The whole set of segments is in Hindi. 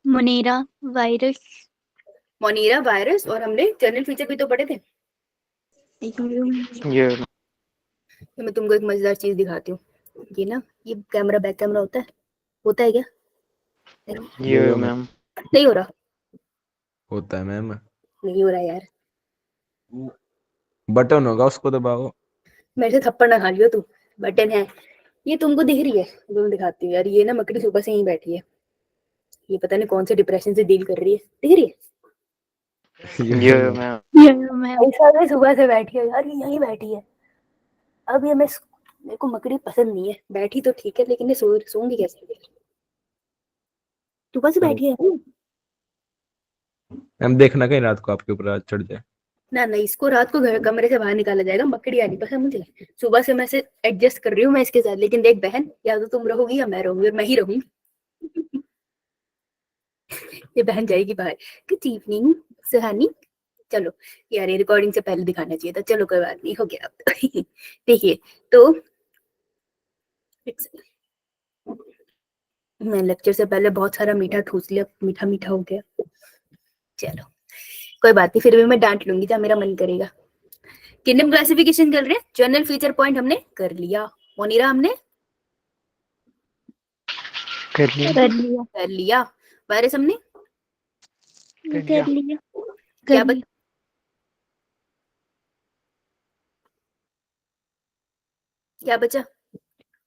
Monera virus. मोनेरा वायरस, और हमने जर्नल फीचर भी तो पढ़े थे। ये तो मैं तुमको एक मजेदार चीज दिखाती हूँ। ये ना, ये कैमरा बैक कैमरा होता है क्या? ये मैम नहीं हो रहा, होता है मैम, नहीं हो रहा यार। बटन होगा उसको दबाओ। मेरे से थप्पड़ ना खा लियो तू। बटन है, ये तुमको दिख रही है? तुम दिखाती हूँ यार। ये ना मकड़ी सुबह से यहीं बैठी है, ये पता नहीं कौन से डिप्रेशन से डील कर रही है। दिख रही है? ये मैम ऐसा भी सुबह से बैठी है यार, ये यहीं बैठी है। अब ये मेरे को मकड़ी पसंद नहीं है। बैठी तो ठीक है, लेकिन ये सोऊंगी कैसे? सुबह से बैठी है मैम देखना कहीं रात को आपके ऊपर रात चढ़ जाए। ना। नहीं, इसको रात को घर कमरे से बाहर निकाला जाएगा। मकड़ी आनी पसंद मुझे। सुबह से मैं से एडजस्ट कर रही हूँ मैं इसके साथ, लेकिन देख बहन, या तो तुम रहोगी या मैं रहूंगी, और मैं ही रहूंगी। ये बहन जाएगी बाहर। गुड इवनिंग सुहानी। चलो यार, ये रिकॉर्डिंग से पहले दिखाना चाहिए था। चलो कोई बात नहीं, हो गया अब तो। देखिए तो मैं लेक्चर से पहले बहुत सारा मीठा ठूस लिया, मीठा मीठा हो गया। चलो कोई बात नहीं, फिर भी मैं डांट लूंगी जब मेरा मन करेगा। किंगडम क्लासिफिकेशन कर रहे हैं, जर्नल फीचर पॉइंट हमने कर लिया। मोनीरा हमने कर लिया। वायरस हमने कर लिया। क्या क्या बचा?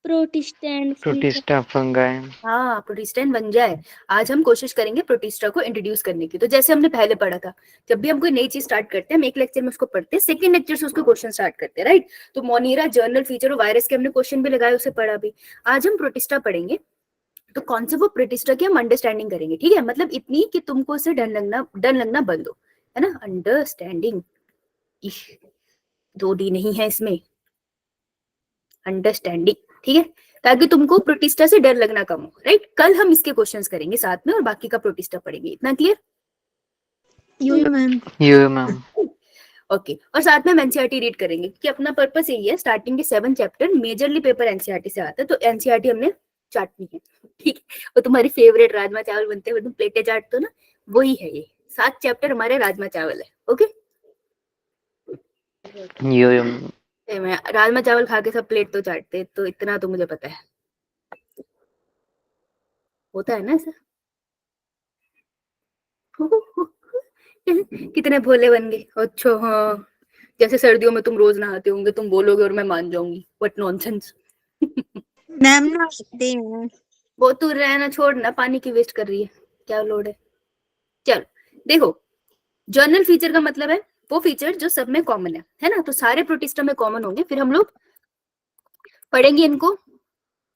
Protista fungi. हाँ, प्रोटिस्टेंट बन जाए। आज हम कोशिश करेंगे प्रोटिस्टा को इंट्रोड्यूस करने की। तो जैसे हमने पहले पढ़ा था, जब भी हम कोई नई चीज स्टार्ट करते हैं, हम एक लेक्चर में उसको पढ़ते हैं, सेकंड लेक्चर से उसको क्वेश्चन स्टार्ट करते हैं, राइट? तो मोनीरा, जर्नल फीचर और वायरस के हमने क्वेश्चन भी लगाए, उसे पढ़ा भी। आज हम प्रोटिस्टा पढ़ेंगे। तो कौन से वो प्रोटिस्टा की हम अंडरस्टैंडिंग करेंगे, ठीक है? मतलब इतनी कि तुमको उसे डर लगना बंद हो, है ना? अंडरस्टैंडिंग, दो डी नहीं है इसमें, अंडरस्टैंडिंग, ठीक है? ताकि तुमको प्रोटिस्टा से डर लगना कम हो, राइट? कल हम इसके क्वेश्चंस करेंगे साथ में, और बाकी का प्रोटिस्टा पढ़ेंगे। इतना क्लियर? ये मैम ओके। और साथ में हम एनसीईआरटी रीड करेंगे, कि अपना पर्पस यही है। स्टार्टिंग के 7 चैप्टर मेजरली पेपर एनसीईआरटी से आता है, तो एनसीईआरटी हमने चाटनी है, ठीक है? और तुम्हारी फेवरेट राजमा चावल बनते हुए तुम प्लेटें चाटते हो ना, वही है ये। 7 चैप्टर हमारे राजमा चावल है, ओके? ये मैं राजमा चावल खा के सब प्लेट तो चाटते, तो इतना तो मुझे पता है, होता है ना ऐसा। कितने भोले बन गए। अच्छा हाँ, जैसे सर्दियों में तुम रोज नहाते होंगे, तुम बोलोगे और मैं मान जाऊंगी। What nonsense. मैम नहाते हैं। वो तू रहना छोड़ ना, पानी की वेस्ट कर रही है, क्या लोड है? चलो देखो, जर्नल फीचर का मतलब है वो फीचर जो सब में कॉमन है ना? तो सारे प्रोटिस्टा में कॉमन होंगे। फिर हम लोग पढ़ेंगे इनको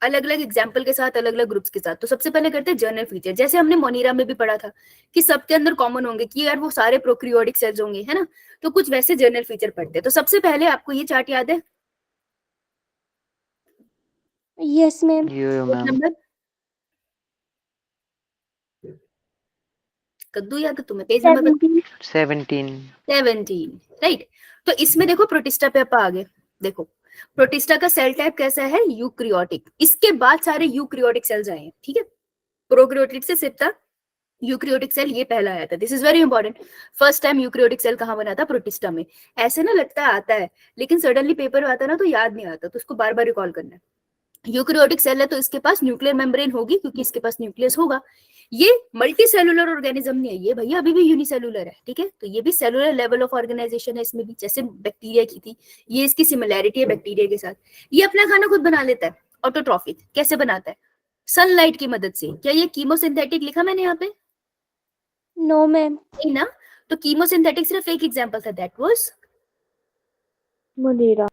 अलग अलग एग्जाम्पल के साथ, अलग अलग ग्रुप्स के साथ। तो सबसे पहले करते हैं जर्नल फीचर। जैसे हमने मोनीरा में भी पढ़ा था कि सबके अंदर कॉमन होंगे, कि यार वो सारे प्रोक्रियोटिक सेल्स होंगे, है ना? तो कुछ वैसे जर्नल फीचर पढ़ते हैं। तो सबसे पहले आपको ये चार्ट याद है? Yes ma'am. ये मैम नंबर कद्दू याद है तुम्हें? Page number 17 17, right? तो इसमें देखो प्रोटिस्टा पे आप आगे देखो, प्रोटिस्टा का सेल टाइप कैसा है? यूक्रियोटिक। इसके बाद सारे यूक्रियोटिक सेल्स आए हैं, ठीक है? प्रोक्रियोटिक से सिर्फ था यूक्रियोटिक सेल, ये पहला आया था। This is very important. First time eukaryotic cell कहाँ बना था? प्रोटिस्टा में। ऐसे ना लगता है आता है, लेकिन सडनली पेपर आता है ना, तो याद नहीं आता, तो उसको बार बार रिकॉल करना है। यूक्रियोटिक सेल है तो इसके पास न्यूक्लियर मेम्ब्रेन होगी, क्योंकि इसके पास न्यूक्लियस होगा। ये मल्टी सेलुलर ऑर्गेनिज्म नहीं है, ये भैया अभी भी यूनिसेलुलर है, ठीक है? तो ये भी सेलुलर लेवल ऑफ ऑर्गेनाइजेशन है इसमें भी, जैसे बैक्टीरिया की थी। ये इसकी सिमिलैरिटी है बैक्टीरिया के साथ। ये अपना खाना खुद बना लेता है, ऑटोट्रॉफिक। कैसे बनाता है? सनलाइट की मदद से। क्या ये कीमोसिंथेटिक लिखा मैंने यहाँ पे? No ma'am. नहीं ना? तो कीमोसिंथेटिक सिर्फ एक एग्जांपल था, दैट वाज मोनेरा।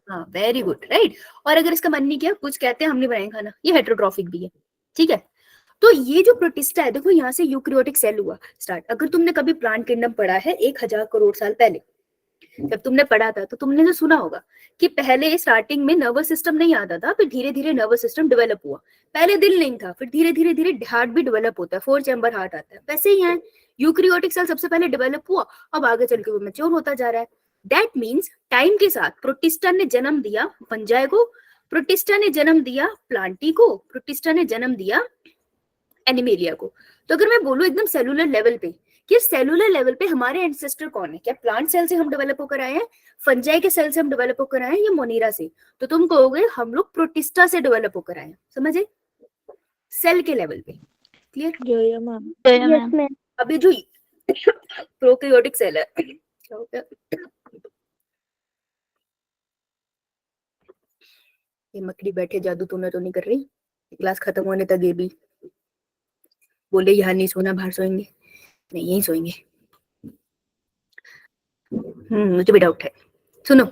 हाँ, वेरी गुड, राइट? और अगर इसका मन नहीं किया, कुछ कहते हैं हम नहीं बनाएंगे खाना, ये हेटेरोट्रॉफिक भी है, ठीक है? तो ये जो प्रोटिस्टा है, देखो यहाँ से यूक्रियोटिक सेल हुआ स्टार्ट। अगर तुमने कभी प्लांट किंगडम पढ़ा है 1000 करोड़ साल पहले, जब तुमने पढ़ा था, तो तुमने जो सुना होगा कि पहले स्टार्टिंग में नर्वस सिस्टम नहीं आता था, फिर धीरे धीरे नर्वस सिस्टम डेवलप हुआ। पहले दिल नहीं था, फिर धीरे धीरे धीरे हार्ट भी डेवलप होता है, 4 चैम्बर हार्ट आता है। वैसे ही है, यूक्रियोटिक सेल सबसे पहले डेवलप हुआ, अब आगे चल के वो मैच्योर होता जा रहा है। दैट मीन्स टाइम के साथ प्रोटिस्टा ने जन्म दिया फंजाई को, प्रोटिस्टा ने जन्म दिया प्लांटी को, प्रोटिस्टा ने जन्म दिया एनिमेलिया को। तो अगर मैं बोलूं एकदम सेलुलर लेवल पे कि सेलुलर लेवल पे हमारे एंसेस्टर कौन है, क्या प्लांट सेल से हम डेवलप होकर आए हैं, फंजाई के सेल से हम डेवलप होकर आए हैं, या मोनीरा से, तो तुम कहोगे हम लोग प्रोटिस्टा से डेवलप होकर आए हैं। समझे? सेल के लेवल पे। क्लियर? यो मैम। Yes ma'am. अभी जो प्रोकैरियोटिक सेल है, क्या हो गया? ये मकड़ी बैठे जादू तूने तो नहीं कर रही? क्लास खत्म होने तक ये भी बोले यहाँ नहीं सोना, बाहर सोएंगे। नहीं, यहीं सोएंगे। मुझे भी डाउट है। सुनो,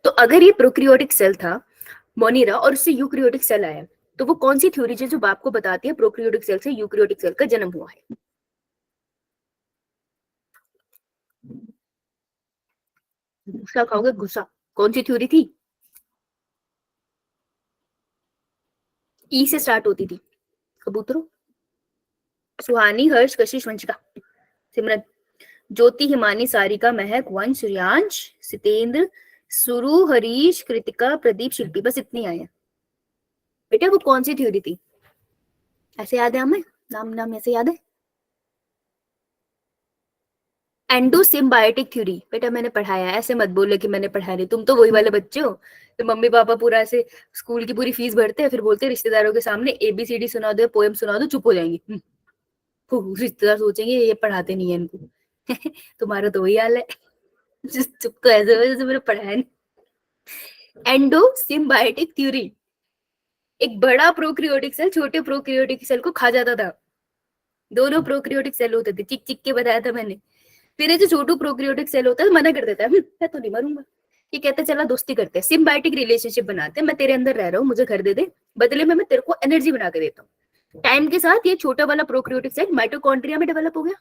तो अगर ये प्रोकैरियोटिक सेल था मोनीरा और उससे यूकैरियोटिक सेल आया, तो वो कौन सी थ्योरी है जो बाप को बताती है प्रोकैरियोटिक सेल से यूकैरियोटिक सेल का जन्म हुआ है? गुस्सा खाओगे? गुस्सा। कौन सी थ्योरी थी? ई से स्टार्ट होती थी। कबूतरों, सुहानी, हर्ष, कशिश, वंशिका, सिमरन, ज्योति, हिमानी, सारिका, महक, वंश, रियांश, सितेंद्र, सुरु, हरीश, कृतिका, प्रदीप, शिल्पी, बस इतनी आए हैं। बेटा वो कौन सी थ्योरी थी? ऐसे याद है हमें? नाम नाम ऐसे याद है? Endosymbiotic theory. बेटा मैंने पढ़ाया है, ऐसे मत बोले कि मैंने पढ़ा नहीं। तुम तो वही वाले बच्चे हो तो मम्मी पापा पूरा ऐसे स्कूल की पूरी फीस भरते हैं, फिर बोलते हैं रिश्तेदारों के सामने ABCD सुना दो, पोएम सुना दो, चुप हो जाएंगे। रिश्तेदार सोचेंगे ये पढ़ाते नहीं है इनको। तुम्हारा तो वही हाल है। चुप तो ऐसे हो जैसे मैंने पढ़ाया नहीं। एंडोसिम्बायोटिक थ्योरी, एक बड़ा प्रोकैरियोटिक सेल छोटे प्रोकैरियोटिक सेल को खा जाता था। दोनों प्रोकैरियोटिक सेल होते थे, चिक चिक के बताया था मैंने। फिर ये जो छोटू प्रोकैरियोटिक सेल होता है मना कर देता है, मैं तो नहीं मरूंगा। ये कहते चला दोस्ती करते हैं, सिम्बायोटिक रिलेशनशिप बनाते हैं। मैं तेरे अंदर रह रहा हूँ, मुझे घर दे दे, बदले में मैं तेरे को एनर्जी बना के देता हूँ। टाइम के साथ ये छोटा वाला प्रोकैरियोटिक सेल माइटोकॉन्ड्रिया में डेवलप हो गया,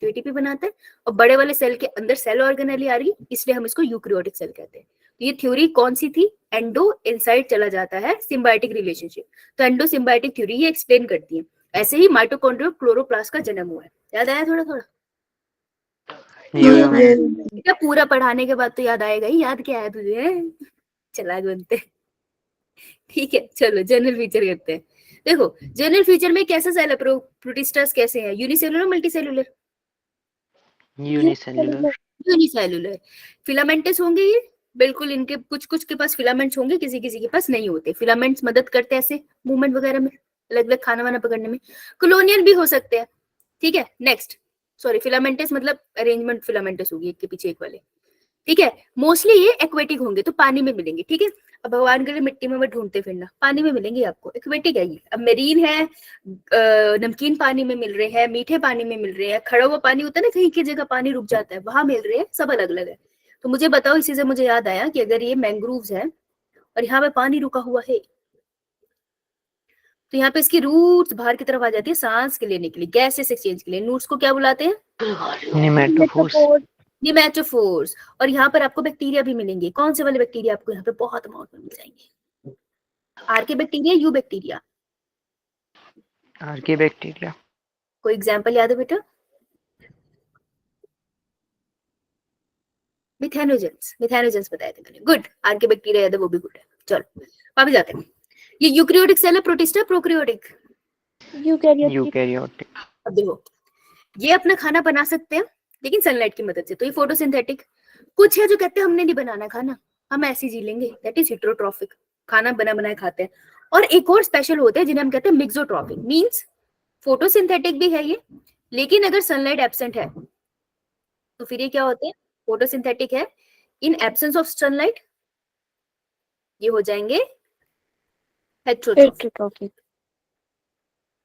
जो ATP बनाता है, और बड़े वाले सेल के अंदर सेल ऑर्गेनेली आ रही, इसलिए हम इसको यूकैरियोटिक सेल कहते हैं। तो ये थ्योरी कौन सी थी? एंडो इनसाइड चला जाता है सिम्बायोटिक रिलेशनशिप। तो एंडो सिम्बायोटिक थ्योरी ये एक्सप्लेन करती है। ऐसे ही माइटोकॉन्ड्रिया क्लोरोप्लास्ट का जन्म हुआ है। याद आया थोड़ा थोड़ा? यो मैम। क्या पूरा पढ़ाने के बाद तो याद आएगा ही। याद क्या है तुझे? चला बनते। ठीक है, चलो जनरल फीचर करते हैं। देखो जनरल फीचर में कैसे सेल है? प्रोटिस्टास कैसे है? Unicellular, multicellular? Unicellular. Unicellular. Filamentous होंगे ये, बिल्कुल। इनके कुछ कुछ के पास फिलामेंट्स होंगे, किसी किसी के पास नहीं होते। फिलामेंट्स मदद करते हैं ऐसे मूवमेंट वगैरह में, अलग अलग खाना वाना पकड़ने में। कॉलोनियल भी हो सकते हैं। ठीक है, नेक्स्ट। सॉरी, फिलामेंटस मतलब अरेंजमेंट फिलामेंटस होगी एक के पीछे एक वाले। ठीक है, मोस्टली ये एक्वेटिक होंगे, तो पानी में मिलेंगे। ठीक है, अब भगवान के लिए मिट्टी में मत ढूंढते फिरना, पानी में मिलेंगे आपको। एक्वेटिक है ये। अब मेरीन है, नमकीन पानी में मिल रहे हैं, मीठे पानी में मिल रहे हैं, खड़ा हुआ पानी होता है ना, कहीं की जगह पानी रुक जाता है, वहां मिल रहे हैं, सब अलग अलग है। तो मुझे बताओ, इसी से मुझे याद आया कि अगर ये मैंग्रोव्स है और यहाँ पे पानी रुका हुआ है, तो यहाँ पे इसकी रूट्स बाहर की तरफ आ जाती है सांस के लेने के लिए, गैसेस एक्सचेंज के लिए। रूट्स को क्या बुलाते हैं? निमेटोफोर्स। निमेटोफोर्स। और यहाँ पर आपको बैक्टीरिया भी मिलेंगे। कौन से वाले बैक्टीरिया? आपको यहाँ पे बहुत अमाउंट में मिल जाएंगे। आर्के बैक्टीरिया, यू बैक्टीरिया? आर्के बैक्टीरिया। कोई एग्जांपल याद है बेटा? मिथेनोजेंस, मिथेनोजेंस बताए थे मैंने। गुड, आर्के बैक्टीरिया याद है, वो भी गुड है। चलो वापस जाते हैं। ये यूकैरियोटिक सेल है, प्रोटिस्टा, प्रोकैरियोटिक? यूकैरियोटिक। अब देखो, ये अपना खाना बना सकते हैं लेकिन सनलाइट की मदद से, तो ये फोटोसिंथेटिक। कुछ है जो कहते हैं हमने नहीं बनाना खाना, हम ऐसे जी लेंगे, दैट इज हेटेरोट्रॉफिक, खाना बना बनाए खाते हैं। और एक और स्पेशल होते हैं जिन्हें हम कहते हैं मिक्सोट्रॉफिक, मींस फोटोसिंथेटिक भी है ये, लेकिन अगर सनलाइट एब्सेंट है तो फिर ये क्या होते हैं? फोटोसिंथेटिक है, इन एब्सेंस ऑफ सनलाइट ये हो जाएंगे हेटेरोट्रॉफिक।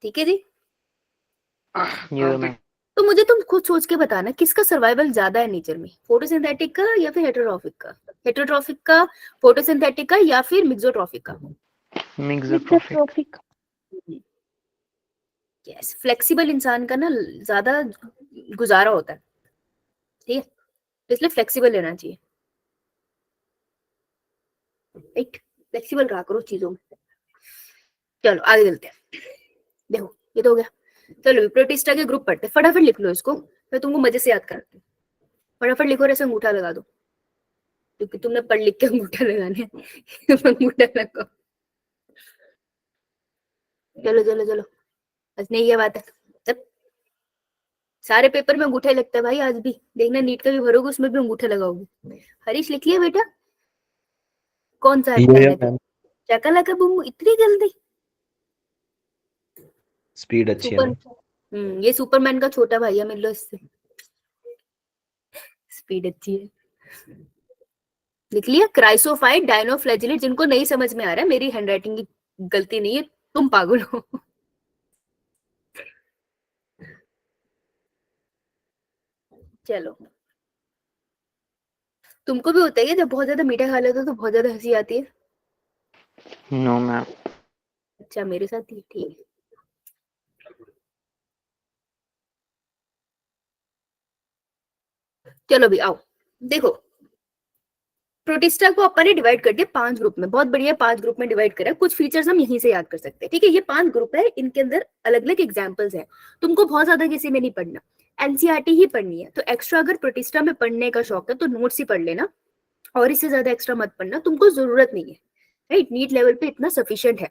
ठीक है जी? यो मैम। तो मुझे तुम खुद सोच के बताना, किसका सर्वाइवल ज्यादा है नेचर में, फोटोसिंथेटिक का या फिर हेटेरोट्रॉफिक का? हेटेरोट्रॉफिक का, फोटोसिंथेटिक का, या फिर मिक्सोट्रॉफिक का? मिक्सोट्रॉफिक। यस, फ्लेक्सिबल इंसान का ना ज्यादा गुजारा होता है, ठीक है, इसलिए फ्लेक्सिबल लेना चाहिए। राइट, फ्लेक्सिबल रहा करो चीजों में। चलो आगे चलते हैं। देखो ये तो हो गया। चलो प्रोटिस्टा के ग्रुप पढ़ते, फटाफट लिख लो इसको, मैं तुमको मजे से याद कराती हूँ। फटाफट लिखो और ऐसे अंगूठा लगा दो, क्योंकि तुमने पढ़ लिख के अंगूठा लगाने अंगूठा लगाओ। चलो चलो चलो, बस नहीं ये बात है। तब सारे पेपर में अंगूठा लगता है भाई, आज भी देखना नीट का भी भरोगे उसमें भी अंगूठा लगाओगे। हरीश लिख लिया बेटा? कौन सा ये पेन है? मैम चका लगा बुम इतनी जल्दी? स्पीड अच्छी है सुपर ना। ये सुपरमैन का छोटा भाई है, मिल लो इससे। स्पीड अच्छी है। लिख लिया? Chrysophyte dinoflagellate. जिनको नहीं समझ में आ रहा है, मेरी हैंडराइटिंग की गलती नहीं है, तुम पागल हो। चलो, तुमको भी होता है क्या जब बहुत ज्यादा मीठा खा लेते हो तो बहुत ज्यादा हंसी आती है? No ma'am. अच्छा, मेरे साथ ही ठीक है। चलो भी आओ, देखो प्रोटिस्टा को अपन ने डिवाइड कर दिया 5 ग्रुप में। बहुत बढ़िया, 5 ग्रुप में डिवाइड करा। कुछ फीचर्स हम यहीं से याद कर सकते हैं, ठीक है? ये 5 ग्रुप है, इनके अंदर अलग अलग एग्जांपल्स हैं। तुमको बहुत ज्यादा किसी में नहीं पढ़ना, एनसीईआरटी ही पढ़नी है। तो एक्स्ट्रा अगर प्रोटिस्टा में पढ़ने का शौक है तो नोट्स ही पढ़ लेना, और इससे ज्यादा एक्स्ट्रा मत पढ़ना, तुमको जरूरत नहीं है। राइट, नीट लेवल पे इतना सफिशिएंट है।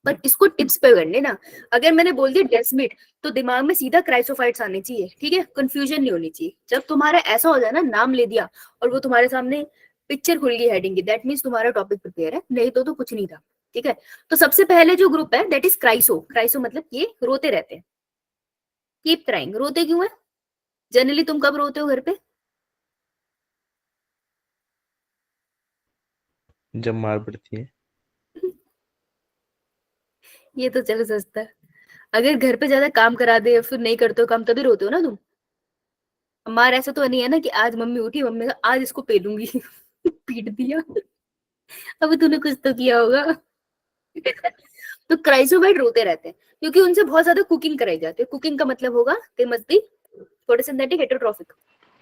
पर इसको टिप्स पे कर लेना। अगर मैंने बोल दिया डेस्मिड तो दिमाग में सीधा क्राइसोफाइट्स आने चाहिए, ठीक है? कंफ्यूजन नहीं होनी चाहिए। जब तुम्हारा ऐसा हो जाए ना, नाम ले दिया और वो तुम्हारे सामने पिक्चर खुल गई हेडिंग की, दैट मीन्स तुम्हारा टॉपिक प्रिपेयर है, नहीं तो कुछ नहीं था, ठीक है? तो सबसे पहले जो ग्रुप है दैट इज क्राइसो। क्राइसो मतलब ये रोते रहते हैं, कीप क्राइंग। रोते क्यों है? जनरली तुम कब रोते हो घर पे? जब मार पड़ती है। ये तो चलो सस्ता है। अगर घर पे ज्यादा काम करा दे फिर नहीं करते हो काम, तभी रोते हो ना तुम। हमारा ऐसा तो नहीं है ना कि आज मम्मी उठी, मम्मी ने कहा आज इसको पेलूंगी। पीट दिया। अब तूने कुछ तो किया होगा। तो क्राइसोबाइट रोते रहते हैं क्योंकि उनसे बहुत ज्यादा कुकिंग कराई जाती है। कुकिंग का मतलब होगा they must be photosynthetic heterotrophic.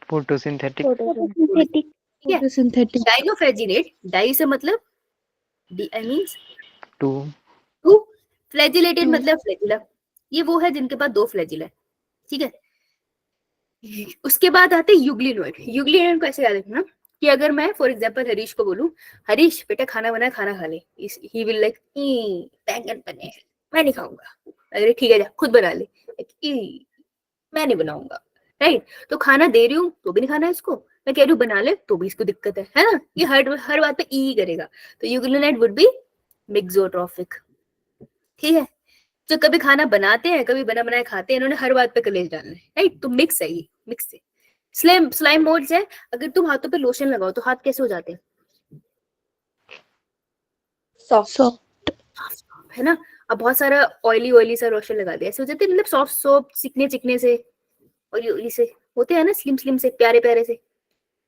Photosynthetic. Photosynthetic. ठीक है? फोटोसिंथेटिक। डाइनोफ्लैजिलेट, डाई से मतलब D I means two. Two, flagellated मतलब फ्लैजिला। ये वो है जिनके पास 2 फ्लैजिला है, ठीक है? उसके बाद आते हैं यूग्लिनोइड। यूग्लिनोइड को ऐसे याद रखना कि अगर मैं फॉर एग्जांपल हरीश को बोलूं, हरीश बेटा खाना बना, खाना खा ले, ही विल लाइक बैंगन पनीर, मैं नहीं खाऊंगा। अरे ठीक है जा खुद बना ले, मैं नहीं बनाऊंगा। राइट? तो खाना दे रही हूँ तो भी नहीं खाना है इसको, मैं कह रही हूँ बना ले तो भी इसको दिक्कत है ना? ये हर बात पे ई करेगा। तो यूग्लिनोइड वुड बी मिक्सोट्रॉफिक, ठीक है? जो कभी खाना बनाते हैं, कभी बना बनाया खाते हैं, इन्होंने हर बात पे कलेश डालना है। राइट? तो मिक्स है, ये मिक्स है। स्लाइम मोल्ड्स है। अगर तुम हाथों पे लोशन लगाओ तो हाथ कैसे हो जाते हैं? सॉफ्ट। है ना? अब बहुत सारा ऑयली सा लोशन लगा दिया, ऐसे हो जाते हैं, मतलब सॉफ्ट सॉफ्ट चिकने से, ऑयली से होते हैं ना, स्लिम से, प्यारे प्यारे से।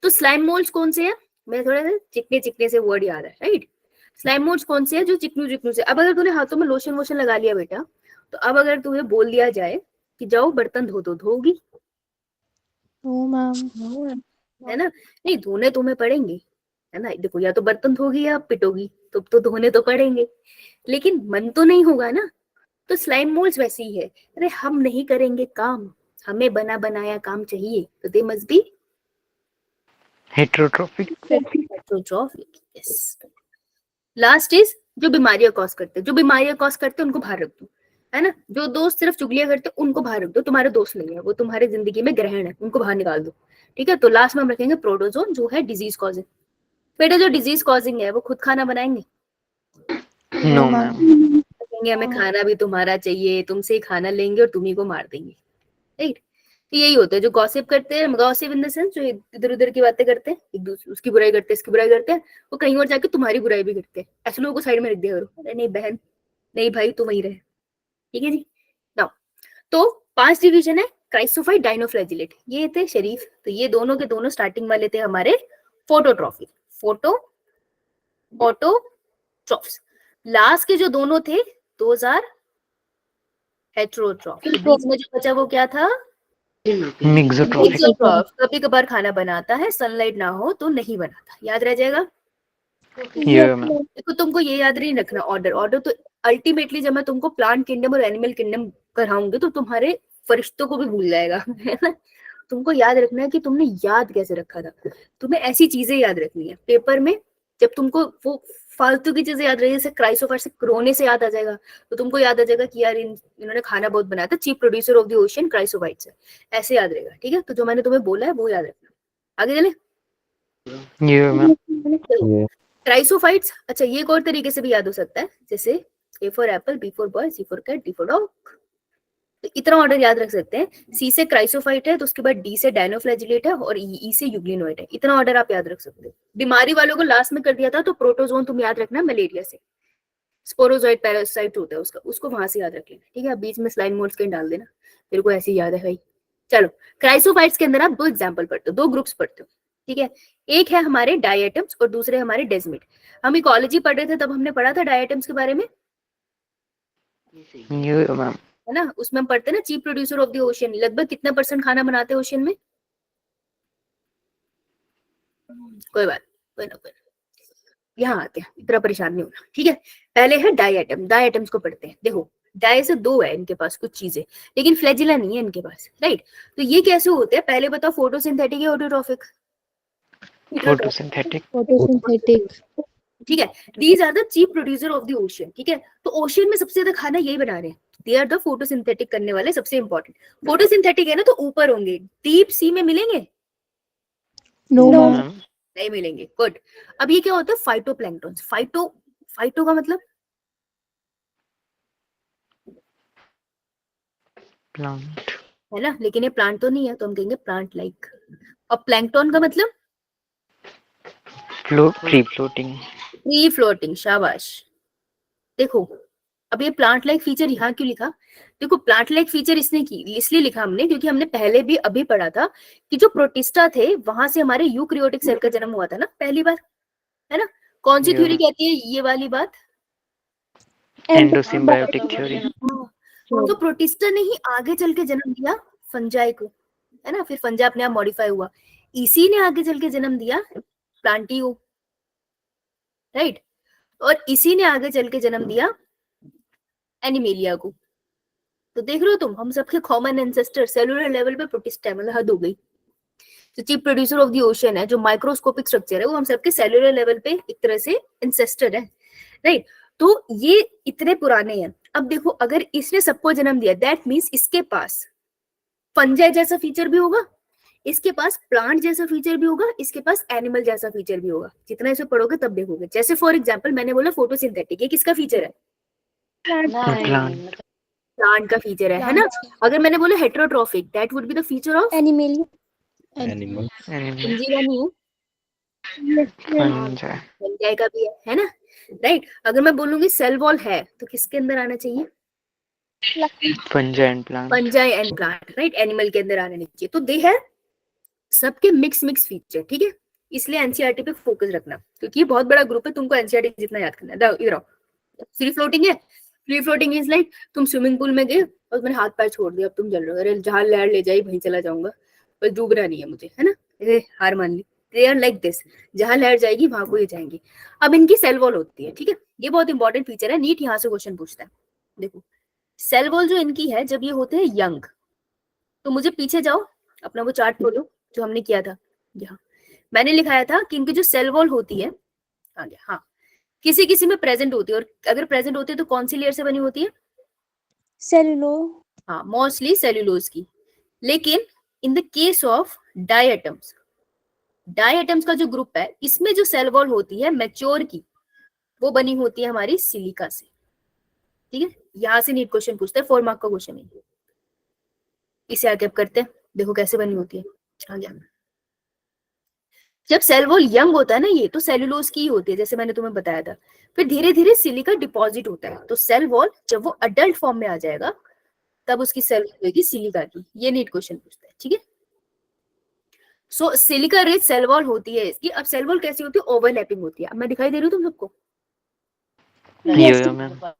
तो स्लाइम मोल्ड्स कौन से हैं? मैं थोड़ा सा चिकने से वर्ड याद है। राइट? स्लाइम मोल्ड्स कौन से हैं? जो चिकनू से। अब अगर तूने हाथों में लोशन वोशन लगा लिया बेटा, तो अब अगर तुम्हें बोल दिया जाए कि जाओ बर्तन धो, तो धोगी? No ma'am. है ना? नहीं, धोने तुम्हें पड़ेंगे, है ना? देखो, या तो बर्तन धोगी या पिटोगी, तो धोने तो पड़ेंगे, लेकिन मन तो नहीं होगा ना। तो स्लाइम मोल्ड्स वैसे ही है। अरे हम नहीं करेंगे काम, हमें बना बनाया काम चाहिए, तो दे must B heterotrophic. Heterotrophic. Yes. Last is जो बीमारियां कॉज करते हैं। जो बीमारियां कॉज करते हैं उनको बाहर रख दो, है ना? जो दोस्त सिर्फ चुगलियां करते हैं उनको बाहर रख दो, तुम्हारे दोस्त नहीं है वो, तुम्हारे जिंदगी में ग्रहण है, उनको बाहर निकाल दो, ठीक है? तो लास्ट में हम रखेंगे प्रोटोजोन, जो है डिजीज कॉजिंग। बेटा जो डिजीज कॉजिंग है वो खुद खाना बनाएंगे? No ma'am. कहेंगे हमें खाना भी तुम्हारा चाहिए, तुमसे ही खाना लेंगे और तुम्ही को मार देंगे। राइट? तो यही होता है जो गॉसिप करते हैं, गॉसिप इन द सेंस जो इधर उधर की बातें करते हैं, एक दूसरे उसकी बुराई करते हैं, इसकी बुराई करते हैं, वो कहीं और जाके तुम्हारी बुराई भी करते हैं। ऐसे लोगों को साइड में रख दिया करो। अरे नहीं बहन, नहीं भाई, तू वहीं रहे, ठीक है जी? नाउ, तो 5 डिवीजन है, क्राइसोफाइट, डायनोफ्लैजिलेट, ये थे शरीफ। तो ये दोनों के दोनों स्टार्टिंग वाले थे हमारे फोटोट्रॉफिक, फोटो ऑटोट्रॉफ्स। लास्ट के जो दोनों थे दोज आर हेटेरोट्रॉफ। तो बीच में जो बचा वो क्या था? मिक्सोट्रॉफिक। मिक्सोट्रॉफ। कभी कभार खाना बनाता है, सनलाइट ना हो तो नहीं बनाता, याद रह जाएगा। ये मैम। देखो तुमको ये याद नहीं रखना ऑर्डर तो अल्टीमेटली जब मैं तुमको प्लांट किंगडम और एनिमल किंगडम कराऊंगी तो तुम्हारे फरिश्तों को भी भूल जाएगा, है ना? तुमको याद रखना है कि तुमने याद कैसे रखा था। तुम्हें ऐसी चीजें याद रखनी है पेपर में। जब तुमको वो फालतू की चीजें याद रहेगी, जैसे क्राइसोफाइट से रोने से याद आ जाएगा, तो तुमको याद आ जाएगा कि यार इन्होंने खाना बहुत बनाया था, chief producer of the ocean chrysophyte से, ऐसे याद रहेगा। ठीक है, तो जो मैंने तुम्हें बोला है वो याद रखना। आगे चले। Yeah, ma'am. ये क्राइसोफाइट्स, अच्छा ये एक और तरीके से भी याद हो सकता है, जैसे A for apple, B for boy, C for cat, D for dog. तो इतना ऑर्डर याद रख सकते हैं। सी से क्राइसोफाइट है, तो उसके बाद डी से डायनोफ्लैजिलेट है, और ई से यूग्लिनोइड है। इतना ऑर्डर आप याद रख सकते हो। बीमारी वालों को लास्ट में कर दिया था, तो प्रोटोजोन तुम याद रखना मलेरिया से, स्पोरोजोइड पैरासाइट होता है उसका, उसको वहां से याद रख लेना। ठीक है, बीच में स्लाइन मोल्स्किन डाल देना, तेरे को ऐसे याद है भाई। चलो, क्राइसोफाइट्स के अंदर आप दो एग्जाम्पल पढ़ते हो, दो ग्रुप्स पढ़ते हो। ठीक है, एक है हमारे डायटम्स और दूसरे हमारे डेजमिड। हम इकोलॉजी पढ़ रहे थे तब हमने पढ़ा था डायटम्स के बारे में, Yeah, ma'am. है ना। उसमें हम पढ़ते हैं ना chief producer of the ocean, लगभग कितना % खाना बनाते हैं ओशियन में। कोई बात, कोई ना, यहाँ आते हैं, इतना परेशान नहीं होना। ठीक है, पहले है डायटम, डायटम्स को पढ़ते हैं। देखो, डाय से दो है इनके पास कुछ चीजें, लेकिन फ्लैजिला नहीं है इनके पास, राइट। तो ये कैसे होते हैं, पहले बताओ, फोटोसिंथेटिक या ऑटोट्रॉफिक? Photosynthetic. फोटोसिंथेटिक। ठीक है, these are the chief producer of the ocean. ठीक है, तो ओशियन में सबसे ज्यादा खाना यही बना रहे हैं, दे आर द फोटोसिंथेटिक करने वाले सबसे इंपॉर्टेंट। फोटोसिंथेटिक है ना, तो ऊपर होंगे, डीप सी में मिलेंगे? No No, ma'am. ma'am. नहीं मिलेंगे। गुड। अब ये क्या होता है, फाइटोप्लैंक्टन। फाइटो का मतलब Plant. है ना, लेकिन ये प्लांट तो नहीं है, तो हम कहेंगे प्लांट लाइक। और प्लैंकटन का मतलब Free floating. Free floating. शाबाश। देखो, अब ये प्लांट लाइक फीचर यहाँ क्यों लिखा? देखो, प्लांट लाइक फीचर इसलिए लिखा हमने, क्योंकि हमने पहले भी अभी पढ़ा था कि जो प्रोटिस्टा थे वहां से हमारे यूक्रियोटिक सेल का जन्म हुआ था ना पहली बार, है ना। कौन सी Yeah, थ्योरी ma'am. कहती है ये वाली बात? Endosymbiotic theory. तो प्रोटिस्टा ने ही आगे चल के जन्म दिया फंजाई को, है ना। फिर फंजा अपने आप मॉडिफाई हुआ, इसी ने आगे चल के जन्म दिया प्लांटी को, राइट। और इसी ने आगे चल के जन्म दिया एनिमेलिया को। तो देख रहे हो तुम, हम सबके कॉमन एंसेस्टर सेलुलर लेवल पे प्रोटिस्टा है, मतलब हद हो गई। जो chief producer of the ocean है, जो माइक्रोस्कोपिक स्ट्रक्चर है, वो हम सबके सेलुलर लेवल पे एक तरह से एंसेस्टर है, राइट। तो ये इतने पुराने हैं। अब देखो, अगर इसने सबको जन्म दिया, दैट मीन्स इसके पास फंजाई जैसा फीचर भी होगा, इसके पास प्लांट जैसा फीचर भी होगा, इसके पास एनिमल जैसा फीचर भी होगा। जितना इसे पढ़ोगे तब देखोगे। जैसे फॉर एग्जांपल मैंने बोला फोटोसिंथेटिक, ये किसका फीचर है? Plant. प्लांट का फीचर है ना। अगर मैंने बोला heterotrophic, that would be the feature of animalia. Animal. Animal. Fungi का नहीं है, Fungi. फंजाई का भी है ना, राइट। अगर मैं बोलूंगी सेल वॉल है, तो किसके अंदर आना चाहिए? Fungi and plant. Fungi and plant, right, animal के अंदर आना नहीं चाहिए। तो दे है सबके मिक्स फीचर। ठीक है, इसलिए एनसीईआरटी पे फोकस रखना, क्योंकि ये बहुत बड़ा ग्रुप है, तुमको एनसीईआरटी जितना याद करना है। इधर आओ, फ्री फ्लोटिंग है। फ्री फ्लोटिंग इज लाइक तुम स्विमिंग पूल में गए और मैंने हाथ पैर छोड़ दिया, अब तुम चल रहे हो, अरे जहां लहर ले जाए वहीं चला जाऊंगा, पर डूबना नहीं है मुझे, है ना। अरे हार मान ली। दे आर लाइक दिस, जहां लहर जाएगी वहां को ये जाएंगे। अब इनकी सेल वॉल होती है, ठीक है, ये बहुत इंपॉर्टेंट फीचर है, नीट यहाँ से क्वेश्चन पूछता है। देखो, सेल वॉल जो इनकी है, जब ये होते हैं यंग, तो मुझे पीछे जाओ, अपना वो चार्ट खोलो जो हमने किया था। यहाँ मैंने लिखाया था कि इनकी जो सेल वॉल होती है, आ गया, हाँ, किसी किसी में प्रेजेंट होती है, और अगर प्रेजेंट होती है तो कौन सी लेयर से बनी होती है? सेलुलो। हाँ, मोस्टली सेल्यूलोज की। लेकिन in the case of diatoms, diatoms का जो ग्रुप है, इसमें जो सेल वॉल होती है मैच्योर की, वो बनी होती है हमारी सिलिका से। ठीक है, यहां से नीट क्वेश्चन पूछते हैं, 4 मार्क का क्वेश्चन है। इसे आगे अब करते हैं, देखो कैसे बनी होती है। आ गया। जब सेल वॉल यंग होता है ना, ये तो सेल्यूलोज की ही होती है, जैसे मैंने तुम्हें बताया था। फिर धीरे धीरे सिलिका डिपॉजिट होता है, तो सेल वॉल जब वो अडल्ट फॉर्म में आ जाएगा, तब उसकी सेल होगी सिलिका की। ये नीट क्वेश्चन पूछता है, ठीक है। सो सिलिका रिच सेल वॉल होती है इसकी। अब सेल वॉल कैसी होती है? ओवरलैपिंग होती है। अब मैं दिखाई दे रही हूँ तुम सबको? Yeah, ma'am.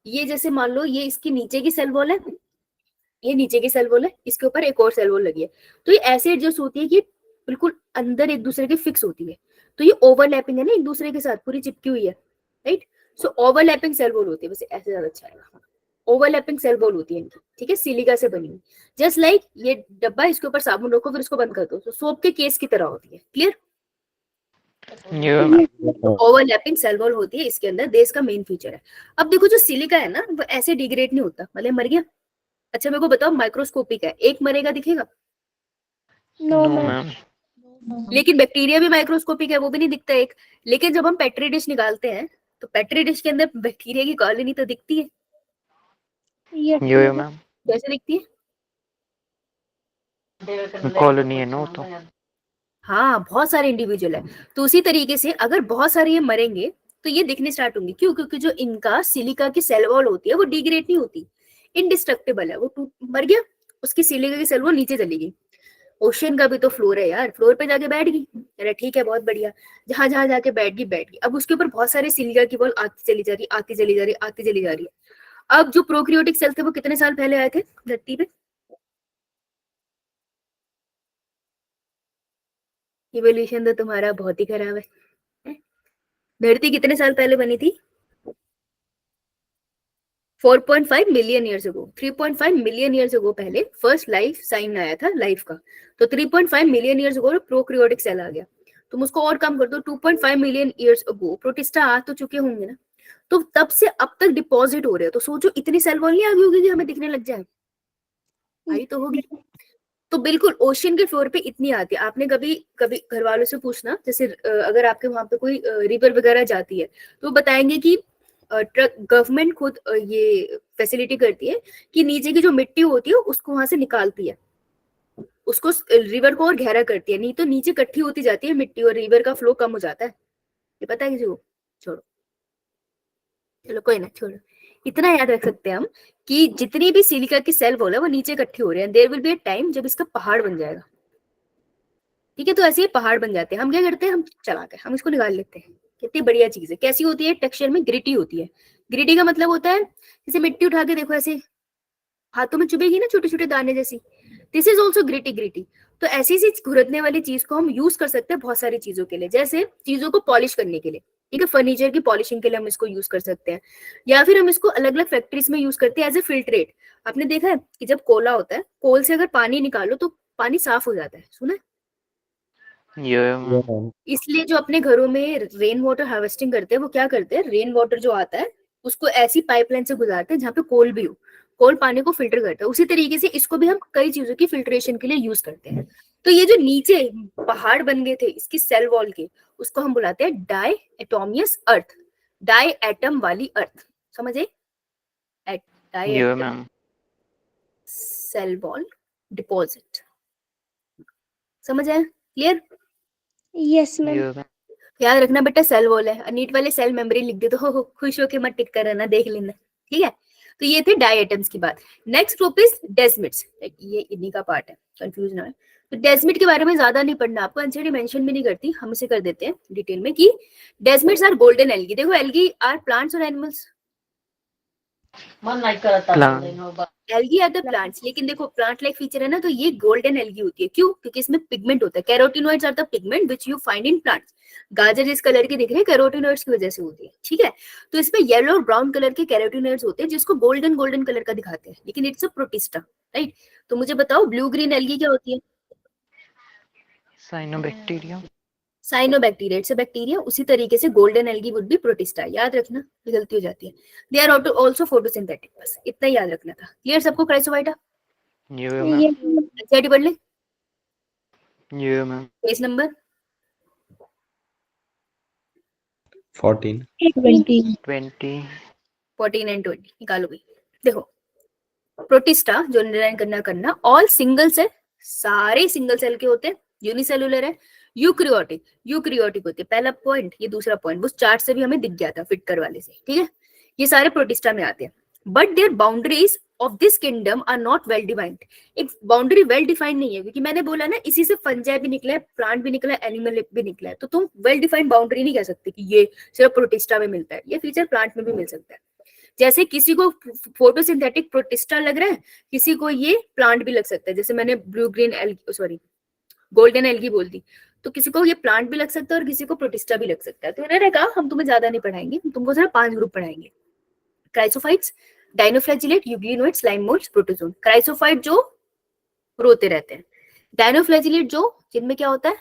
ये जैसे मान लो ये इसकी नीचे की सेल वॉल है, ये नीचे की सेल वॉल है, इसके ऊपर एक और सेल वॉल लगी है, तो ये ऐसे एडजस्ट होती है कि बिल्कुल अंदर एक दूसरे के फिक्स होती है। तो ये ओवरलैपिंग है ना, एक दूसरे के साथ पूरी चिपकी हुई है, राइट। सो ओवरलैपिंग सेल वॉल होती है, वैसे ऐसे ज्यादा अच्छा है, ओवरलैपिंग सेल वॉल होती है इनकी, ठीक है, सिलिका से बनी हुई। जस्ट लाइक ये डब्बा, इसके ऊपर साबुन रखो फिर इसको बंद कर दो, तो सोप के केस की तरह होती है। क्लियर? यो मैम ओवरलैपिंग सेल वॉल होती है इसके अंदर, देश का मेन फीचर है। अब देखो जो सिलिका है ना वो ऐसे डिग्रेड नहीं होता, मतलब मर गया। अच्छा मेरे को बताओ माइक्रोस्कोपिक है, एक मरेगा दिखेगा, नो मैम लेकिन बैक्टीरिया भी माइक्रोस्कोपिक है, वो भी नहीं दिखता एक। लेकिन जब हम पेट्री डिश निकालते हैं तो पेट्री डिश के अंदर बैक्टीरिया की कॉलोनी तो दिखती है। यो मैम कैसे दिखती है? कॉलोनी है ना वो तो। हाँ बहुत सारे इंडिविजुअल है। तो उसी तरीके से अगर बहुत सारे ये मरेंगे तो ये दिखने स्टार्ट होंगे। क्यों? क्योंकि जो इनका सिलिका की सेल वॉल होती है वो डिग्रेड नहीं होती, इंडिस्ट्रक्टेबल है। वो टूट मर गया, उसकी सिलिका की सेल वॉल नीचे चली गई। ओशियन का भी तो फ्लोर है यार, फ्लोर पे जाके बैठ गई, अरे ठीक है बहुत बढ़िया, जहां जहां जाके बैठ गई बैठ गई। अब उसके ऊपर बहुत सारे सिलिका की बॉल आती चली जा रही, आती चली जा रही, आती चली जा रही है। अब जो प्रोक्रियोटिक सेल थे वो कितने साल पहले आए थे धरती पे? इवोल्यूशन तो तुम्हारा बहुत ही खराब है। धरती कितने साल पहले बनी थी? 4.5 मिलियन ईयर्स अगो, 3.5 मिलियन ईयर्स अगो पहले फर्स्ट लाइफ साइन आया था लाइफ का। तो 3.5 million years ago prokaryotic cell आ गया। तुम उसको और कम कर दो, 2.5 मिलियन ईयर्स अगो प्रोटिस्टा आ तो चुके होंगे ना। तो तब से अब तक डिपॉजिट हो रहे हो, तो सोचो इतनी सेल वॉल नहीं आ गई होगी कि हमें दिखने लग जाए, आई तो होगी। तो बिल्कुल ओशियन के फ्लोर पे इतनी आती है। आपने कभी कभी घर वालों से पूछना, जैसे अगर आपके वहां पे कोई रिवर वगैरह जाती है तो वो बताएंगे कि ट्रक गवर्नमेंट खुद ये फैसिलिटी करती है कि नीचे की जो मिट्टी होती है उसको वहां से निकालती है, उसको रिवर को और गहरा करती है, नहीं तो नीचे इकट्ठी होती जाती है मिट्टी और रिवर का फ्लो कम हो जाता है। ये पता है किसी को? छोड़ो, चलो कोई ना छोड़ो। इतना याद रख सकते हैं हम कि जितनी भी सिलिका की सेल वॉल है वो नीचे इकट्ठी हो रहे हैं। There will be a time जब इसका पहाड़ बन जाएगा। ठीक है, तो ऐसे ही पहाड़ बन जाते हैं। हम क्या करते हैं, हम चला के हम इसको निकाल लेते हैं। कितनी बढ़िया चीज है। कैसी होती है? टेक्सचर में ग्रिटी होती है। ग्रिटी का मतलब होता है जैसे मिट्टी उठा के देखो ऐसे हाथों में चुभेगी ना छोटे छोटे दाने जैसी, this is also gritty gritty. तो ऐसी सी घुरदने वाली चीज को हम यूज कर सकते हैं बहुत सारी चीजों के लिए, जैसे चीजों को पॉलिश करने के लिए। ठीक है, फर्नीचर की पॉलिशिंग के लिए हम इसको यूज कर सकते हैं, या फिर हम इसको अलग अलग फैक्ट्रीज में यूज करते हैं एज ए फिल्ट्रेट। आपने देखा है कि जब कोला होता है, कोल से अगर पानी निकालो तो पानी साफ हो जाता है, सुना है? यो मैम इसलिए जो अपने घरों में रेन वाटर हार्वेस्टिंग करते हैं वो क्या करते हैं, रेन वाटर जो आता है उसको ऐसी पाइपलाइन से गुजारते हैं जहाँ पे कोल भी हो, कोल पानी को फिल्टर करता है। उसी तरीके से इसको भी हम कई चीजों की फिल्ट्रेशन के लिए यूज करते हैं। तो ये जो नीचे पहाड़ बन गए थे इसकी सेल वॉल के, उसको हम बुलाते हैं diatomaceous earth, diatom वाली अर्थ। समझे? Diatom ma'am cell wall deposit. समझ आया? क्लियर? Yes ma'am. यो मैम याद रखना बेटा सेल वॉल है। नीट वाले सेल मेमोरी लिख दे तो हो खुश होके मत टिक कर ना, देख लेना। ठीक है, तो ये थे डाई एटम्स की बात। नेक्स्ट ग्रुप इज डेस्मिड्स, ये इन्हीं का पार्ट है, कंफ्यूज ना हो। तो डेस्मिड के बारे में ज्यादा नहीं पढ़ना आपको, एनसीईआरटी मेंशन भी नहीं करती, हम इसे कर देते हैं डिटेल में कि डेस्मिड्स आर गोल्डन एल्गी। देखो एल्गी आर प्लांट्स और animals? Algae are the plants, लेकिन देखो प्लांट लाइक फीचर है ना, तो ये गोल्डन एल्गी होती है। क्यों? क्योंकि इसमें पिगमेंट होता है। Carotenoids are the pigment which you find in plants. गाजर इस कलर के दिख रहे हैं, कैरोटिनॉइड्स की वजह से होती है। ठीक है, तो इसमें येलो और ब्राउन कलर के कैरोटिनॉइड्स होते हैं जिसको गोल्डन गोल्डन कलर का दिखाते हैं, लेकिन इट्स अ प्रोटिस्टा, राइट? तो मुझे बताओ ब्लू ग्रीन एल्गी क्या होती है? Cyanobacterium cyanobacteria, it's a bacteria. उसी तरीके से golden algae would be protista. याद रखना, ये गलती हो जाती है। दे आर आल्सो फोटोसिंथेटिक, बस इतना ही याद रखना था। क्लियर सबको? क्राइसोवाइटा यो मैम एनसीईआरटी पढ़ ले। यो मैम पेज नंबर 14 20 20 14 एंड 20 निकालो भाई। देखो प्रोटिस्टा जो निर्णय करना ऑल सिंगल सेल, सारे सिंगल सेल के होते हैं, यूनिसेलुलर है, यूक्रियोटिक, यूक्रियोटिक होते हैं। पहला पॉइंट, ये दूसरा पॉइंट उस चार्ट से भी हमें दिख गया था फिटकर वाले से। ठीक है, ये सारे प्रोटिस्टा में आते हैं, but their boundaries of this kingdom are not well defined. एक बाउंड्री वेल डिफाइंड नहीं है, क्योंकि मैंने बोला ना इसी से फंजाई भी निकला है, प्लांट भी निकला है, एनिमल भी निकला है। तो तुम वेल डिफाइंड बाउंड्री नहीं कह सकते कि ये सिर्फ प्रोटिस्टा में मिलता है, ये फीचर प्लांट में भी मिल सकता है। जैसे किसी को फोटोसिंथेटिक प्रोटिस्टा लग रहा है, किसी को ये प्लांट भी लग सकता है। जैसे मैंने blue green algae, sorry golden algae बोल दी, तो किसी को ये प्लांट भी लग सकता है और किसी को प्रोटिस्टा भी लग सकता है। तो इन्होंने कहा हम तुम्हें ज्यादा नहीं पढ़ाएंगे, हम तुमको सिर्फ 5 ग्रुप पढ़ाएंगे। Chrysophytes, dinoflagellate, euglenoid, slime moulds, protozoan. Chrysophyte जो रोते रहते हैं, डाइनोफ्लैजिलेट जो जिनमें क्या होता है,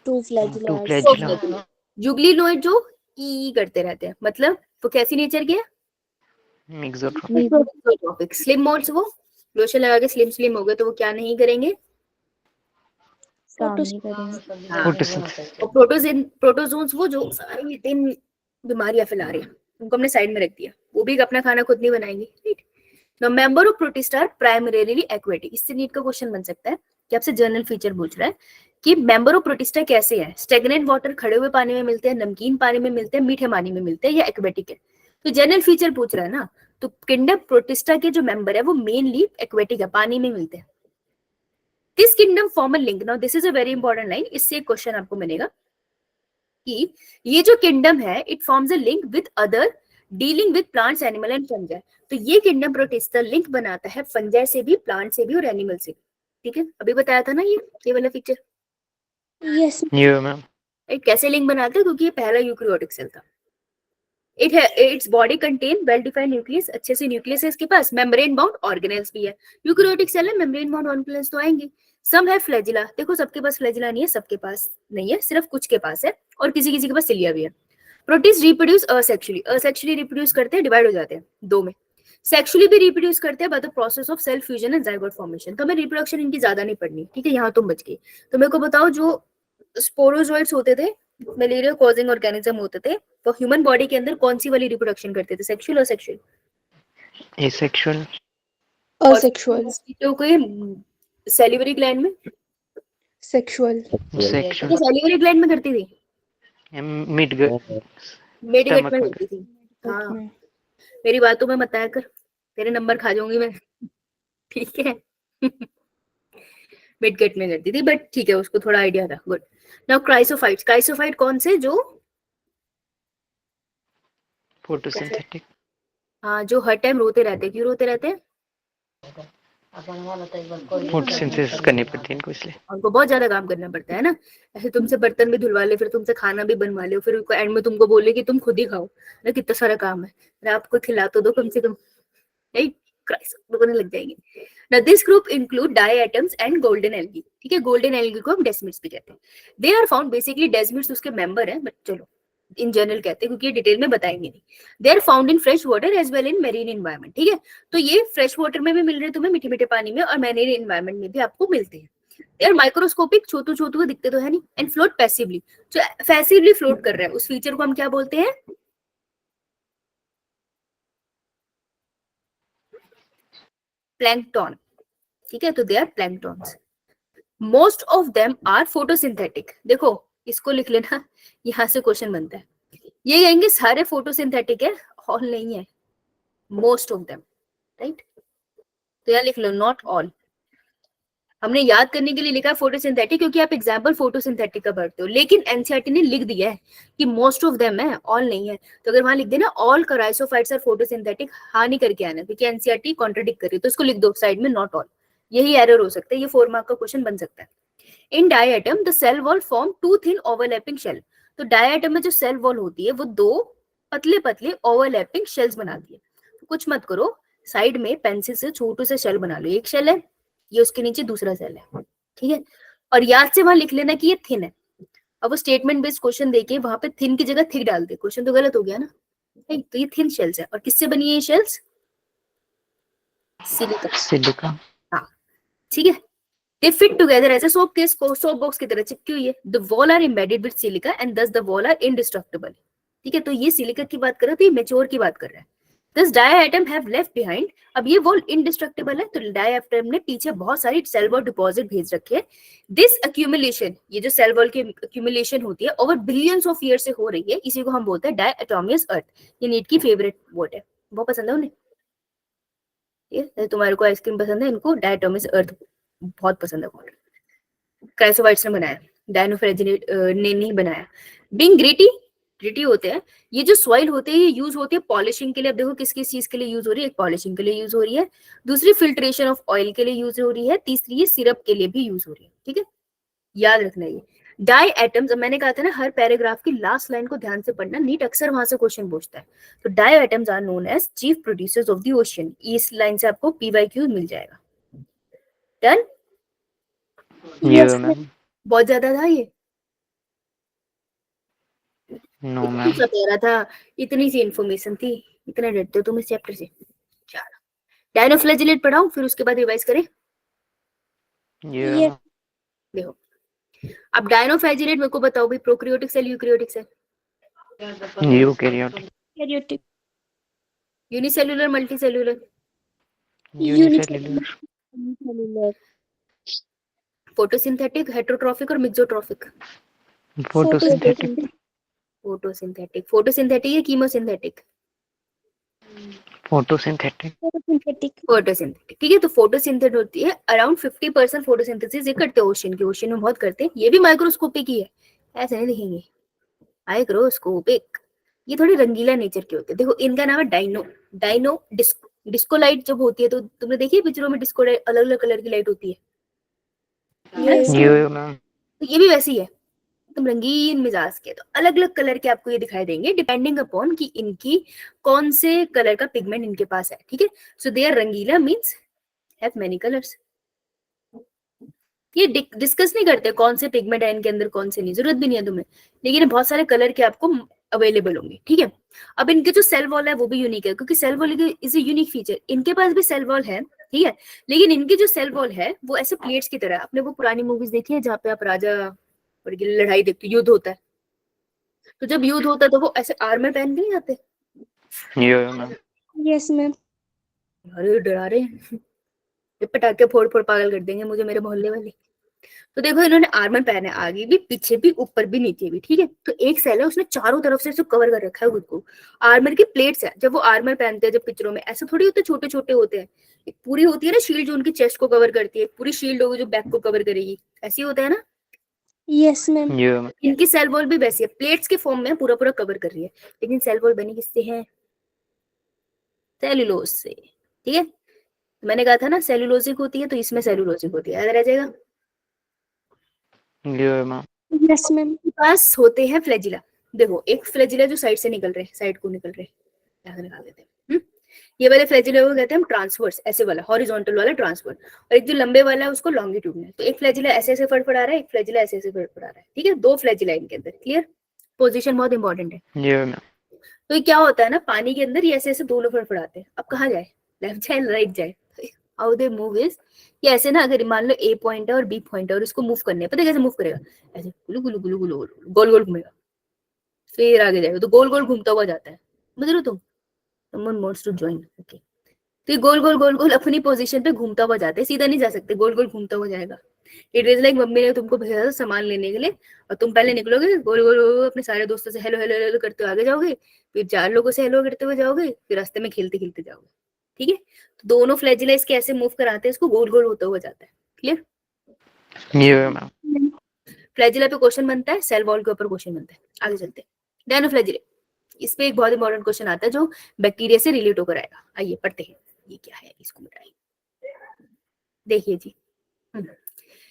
Two flagellas. flagella, जुगलीनोइड जो ई करते रहते हैं, मतलब वो कैसी नेचर के है? exotrophic, Exotrophic. स्लिम मोड्स वो लोशन लगा के स्लिम हो गए तो वो क्या नहीं करेंगे? काम नहीं करेंगे. हाँ. photosynthesis, और प्रोटोजोन्स वो जो सारी मीथेन बीमारियां फैला रहे हैं उनको हमने साइड में रख दिया, वो भी अपना खाना खुद नहीं बनाएंगे. Right. Now member of protista are primarily aquatic. इससे नीट का क्वेश्चन बन सकता है कि आपसे जर्नल फीचर पूछ रहा है कि मेंबर ऑफ प्रोटिस्टा कैसे है? स्टेगनेंट वाटर खड़े हुए पानी में मिलते हैं, नमकीन पानी में मिलते हैं, मीठे पानी में मिलते हैं, या एक्वेटिक है? तो जर्नल फीचर पूछ रहा है ना, तो किंगडम प्रोटिस्टा के जो मेंबर है वो मेनली एक्वेटिक है, पानी में मिलते हैं. This kingdom form a link. Now this is a very important line. इससे एक क्वेश्चन आपको मिलेगा कि ये जो किंगडम है it forms a link with other dealing with plants, animal and fungi. तो ये किंगडम प्रोटिस्टा लिंक बनाता है फंजाई से भी, प्लांट से भी और एनिमल से भी. ठीक है, अभी बताया था ना ये वाला फीचर. Yes. yeah ma'am, कैसे लिंक बनाते हैं? क्योंकि ये पहला यूकैरियोटिक सेल था. Its body contain well defined nucleus. अच्छे से न्यूक्लियस है इसके पास. मेम्ब्रेन बाउंड ऑर्गेनेल्स भी है. यूकैरियोटिक सेल है, मेम्ब्रेन बाउंड ऑर्गेनेल्स तो आएंगे. सम है फ्लैजिला. देखो सबके पास फ्लैजिला नहीं है, सबके पास नहीं है, सिर्फ कुछ के पास है, और किसी किसी के पास सिलिया भी है. प्रोटिस्ट रिप्रोड्यूस असेक्सुअली रिप्रोड्यूस करते हैं, डिवाइड हो जाते हैं दो में. सेक्सुअली भी रिप्रोड्यूस करते हैं by the process of cell fusion and zygote formation. तो हमें रिप्रोडक्शन इनकी ज्यादा नहीं पढ़नी. ठीक है, यहाँ तुम बच गई. तो मेरे को बताओ, जो स्पोरोजोइड्स होते थे, मलेरिया कॉजिंग ऑर्गेनिज्म होते थे, तो ह्यूमन बॉडी के अंदर कौन सी वाली रिप्रोडक्शन करते थे? सेक्सुअल और सेक्सुअल? asexual, Asexual. तो कोई सेलिवरी ग्लैंड में, Sexual. sexual, सेलिवरी ग्लैंड में करती थी, midgut, मेडिगट Stomach में में करती थी. हाँ, में. मेरी बातों में मत आया कर, तेरे नंबर खा जाऊंगी मैं. ठीक है. मिडगट में करती थी, बट ठीक है, उसको थोड़ा आइडिया था. गुड. Now chrysophytes. क्राइसोफाइट कौन से? जो photosynthetic, हाँ, जो हर टाइम रोते रहते हैं. क्यों रोते रहते हैं? photosynthesis करनी पड़ती है इनको इसलिए. उनको बहुत ज्यादा काम करना पड़ता है ना. ऐसे तुमसे बर्तन भी धुलवा ले, फिर तुमसे खाना भी बनवा ले, फिर एंड में तुमको बोले कि तुम खुद ही खाओ ना, कितना सारा काम है. अरे आपको खिला तो दो कम से कम. राइट. रोने लग जाएंगे. Now this group include diatoms and golden algae. ठीक है, गोल्डन एल्गी को हम डेस्मिड्स भी कहते हैं. They are found, basically desmids उसके मेंबर है, बट चलो इन जनरल कहते हैं क्योंकि ये डिटेल में बताएंगे नहीं. They are found in fresh water as well in marine environment. ठीक है, तो ये फ्रेश वाटर में भी मिल रहे हैं तुम्हें, मीठे मीठे पानी में, और मेरीन एनवायरनमेंट में भी आपको मिलते हैं. दे आर माइक्रोस्कोपिक, छोटू छोटू दिखते तो है नहीं, एंड फ्लोट पैसिवली. जो पैसिवली फ्लोट कर रहा है उस फीचर को हम क्या बोलते हैं? प्लैंकटन. ठीक है, तो they are planktons. Most of them are photosynthetic. देखो इसको लिख लेना, यहाँ से क्वेश्चन बनता है. ये कहेंगे सारे फोटोसिंथेटिक है, ऑल नहीं है, मोस्ट ऑफ देम. राइट, तो यहाँ लिख लो नॉट ऑल. हमने याद करने के लिए लिखा फोटोसिंथेटिक क्योंकि आप एग्जाम्पल फोटोसिंथेटिक का पढ़ते हो, लेकिन एनसीईआरटी ने लिख दिया है कि मोस्ट ऑफ देम है, ऑल नहीं है. तो अगर वहां लिख देना ऑल क्राइसोफाइट्स आर फोटोसिंथेटिक, हाँ नहीं करके आना, क्योंकि एनसीईआरटी कॉन्ट्रडिक्ट कर रही है, तो इसको लिख दो साइड में नॉट ऑल. यही एरर हो सकता है, ये 4 मार्क का क्वेश्चन बन सकता है. In diatom the cell wall form two thin overlapping shell. तो डायटम में जो सेल वॉल होती है वो दो पतले पतले ओवरलैपिंग शेल्स बनाती है. तो कुछ मत करो, साइड में पेंसिल से छोटू से शेल बना लो. एक शेल है, ये उसके नीचे दूसरा सेल है. ठीक है, और याद से वहां लिख लेना कि ये थिन है. अब वो स्टेटमेंट बेस्ड क्वेश्चन देके वहां पे थिन की जगह थिक डाल दे, क्वेश्चन तो गलत हो गया ना. तो ये थिन शेल्स है, और किससे बनी है ये शेल्स? सिलिका. सिलिका, हाँ, ठीक है. They fit together as a soap case, soap box की तरह चिपकी हुई है. The wall are embedded with silica and thus the wall are indestructible. ठीक है, तो ये सिलिका की बात कर रहा है, तो ये मेच्योर की बात कर रहा है. This diatom have left behind. अब ये wall indestructible है, तो diatom ने पीछे बहुत सारी सेल वॉल डिपॉजिट भेज रखे हैं. This accumulation, ये जो सेल वॉल की accumulation होती है over billions of years से हो रही है, इसी को हम बोलते हैं diatomeous earth. ये नीट की फेवरेट वर्ड है, बहुत पसंद है उन्हें. ये तुम्हारे को आइसक्रीम पसंद है, इनको diatomeous earth बहुत पसंद है. क्राइसोफाइट्स ने बनाया, डायनोफ्रेजिनेट ने नहीं बनाया. बीइंग ग्रिटी होते हैं. ये जो सॉइल होते हैं ये यूज होती है पॉलिशिंग के लिए. अब देखो किस किस चीज के लिए यूज हो रही है. एक पॉलिशिंग के लिए यूज हो रही है, दूसरी फिल्ट्रेशन ऑफ ऑयल के लिए यूज हो रही है, तीसरी ये सिरप के लिए भी यूज हो रही है. ठीक है, याद रखना. ये डाई एटम्स, मैंने कहा था ना हर पैराग्राफ की लास्ट लाइन को ध्यान से पढ़ना, नीट अक्सर वहां से क्वेश्चन पूछता है. तो diatoms are known as chief producers of the ocean. इस लाइन से आपको पीवाईक्यू मिल जाएगा. डन. yeah ma'am, बहुत ज्यादा था ये. नो इतना मैम। सा प्यारा था, इतनी सी इन्फॉर्मेशन थी, इतना डरते हो तुम इस चैप्टर से। चलो डायनोफ्लैजिलेट पढ़ाऊं फिर उसके बाद रिवाइज करें। ये Yes. देखो अब डायनोफ्लैजिलेट मेरे को बताओ भाई, prokaryotic cell eukaryotic cell? Eukaryotic. Karyotic. Unicellular multicellular? Unicellular. Unicellular. Photosynthetic, heterotrophic और मिक्सोट्रॉफिक? फोटोसिंथेटिक। फोटोसिंथेटिक। फोटोसिंथेटिक या कीमोसिंथेटिक? फोटोसिंथेटिक। Photosynthetic. फोटोसिंथेटिक, ठीक है। तो फोटोसिंथेसिस होती है अराउंड 50% फोटोसिंथेसिस ये करते हैं ओशन के, ओशन में बहुत करते हैं। ये भी माइक्रोस्कोपिक ही है, ऐसे नहीं दिखेंगे, माइक्रोस्कोपिक। ये थोड़ी रंगीला नेचर के होते हैं। देखो इनका नाम है डाइनो, डाइनो डिस्को लाइट जब होती है तो तुमने देखी है पिक्चरों में डिस्को लाइट अलग अलग कलर की लाइट होती है ना? Yes. ये मैम। तो ये भी वैसी है, तुम रंगीन मिजाज के। तो अलग अलग कलर के आपको ये दिखाई देंगे डिपेंडिंग अपॉन कि इनकी कौन से कलर का पिगमेंट इनके पास है, ठीक है। सो दे आर रंगीला मींस हैव मेनी कलर्स। ये डिस्कस नहीं करते कौन से पिगमेंट है इनके अंदर कौन से नहीं, जरूरत भी नहीं है तुम्हें, लेकिन बहुत सारे कलर के आपको अवेलेबल होंगे, ठीक है। अब इनके जो सेल वॉल है वो भी यूनिक है, क्योंकि cell wall is a unique feature. इनके पास भी सेल वॉल है, ठीक है, लेकिन इनकी जो सेल वॉल है वो ऐसे प्लेट्स की तरह है। आपने वो पुरानी मूवीज देखी है जहाँ पे आप राजा और की लड़ाई देखते हो, युद्ध होता है, तो जब युद्ध होता है तो वो ऐसे आर्मर पहन के नहीं आते? ये मैम। Yes, ma'am. अरे डरा रहे हैं, ये पटाखे फोड़ फोड़ पागल कर देंगे मुझे मेरे मोहल्ले वाले। तो देखो इन्होंने आर्मर पहना है, आगे भी पीछे भी ऊपर भी नीचे भी, ठीक है। तो एक सेल है उसने चारों तरफ से कवर कर रखा है खुद को, आर्मर की प्लेट्स है। जब वो आर्मर पहनते हैं जब पिक्चरों में, ऐसे थोड़ी होते छोटे छोटे होते हैं, एक पूरी होती है ना शील्ड जो उनकी चेस्ट को कवर करती है, पूरी शील्ड होगी जो बैक को कवर करेगी, ऐसी होता है ना। Yes, ma'am. ये मैम। इनकी सेल वॉल भी वैसी है, प्लेट्स के फॉर्म में पूरा पूरा कवर कर रही है, लेकिन सेल वॉल बनी किससे है? सेल्यूलोज से, ठीक है। मैंने कहा था ना सेल्यूलोजिक होती है, तो इसमें सेल्यूलोजिक होती है, याद रह जाएगा। ये मैम। Yes, ma'am. पास होते हैं फ्लैजिला। देखो एक फ्लैजिला जो साइड से निकल रहे, साइड को निकल रहे, यहाँ निकाल देते हैं। ये वाले फ्लैजिला को कहते हैं हम ट्रांसवर्स, ऐसे वाला हॉरिजॉन्टल वाला ट्रांसवर्स, और एक जो लंबे वाला है उसको लॉन्गिट्यूडनल। तो एक फ्लैजिला ऐसे ऐसे फड़फड़ा रहा है, एक फ्लैजिला ऐसे ऐसे फड़फड़ा रहा है, ठीक है। दो फ्लैजिला इनके अंदर, क्लियर? पोजीशन बहुत इंपॉर्टेंट है। ये मैम। तो ये क्या होता है ना, पानी के अंदर ये ऐसे ऐसे दोनों फड़फड़ाते हैं। अब कहाँ जाए, लेफ्ट जाए राइट जाए? हाउ दे मूव इज, ये ऐसे ना, अगर मान लो ए पॉइंट है और बी पॉइंट है और उसको मूव करने है, पता है कैसे मूव करेगा? ऐसे गुलू गुलू गुलू गुलू गोल गोल घूमेगा, फिर आगे जाएगा तो गोल गोल घूमता हुआ जाता है। समझ रहे हो तुम? someone wants to join, okay। तो ये गोल गोल अपनी पोजीशन पे घूमता हुआ जाता है, सीधा नहीं जा सकते, गोल गोल घूमता हुआ जाएगा। इट इज लाइक मम्मी ने तुमको भेजा था सामान लेने के लिए, और तुम पहले निकलोगे गोल गोल अपने सारे दोस्तों से हेलो हेलो हेलो करते हुए आगे जाओगे, फिर 4 लोगों से हेलो करते हुए जाओगे, फिर रास्ते में खेलते खेलते जाओगे, ठीक है। तो दोनों फ्लैजिला इसके ऐसे मूव कराते हैं, इसको गोल गोल होता हुआ जाता है, क्लियर? ये मैम। फ्लैजिला पे क्वेश्चन बनता है, सेल वॉल के ऊपर क्वेश्चन बनता है। आगे चलते हैं, डायनोफ्लैजिला। इस पे एक बहुत इंपॉर्टेंट क्वेश्चन आता है जो बैक्टीरिया से रिलेट होकर आएगा। आइए पढ़ते हैं, ये क्या है, इसको मिटाइए। देखिए जी,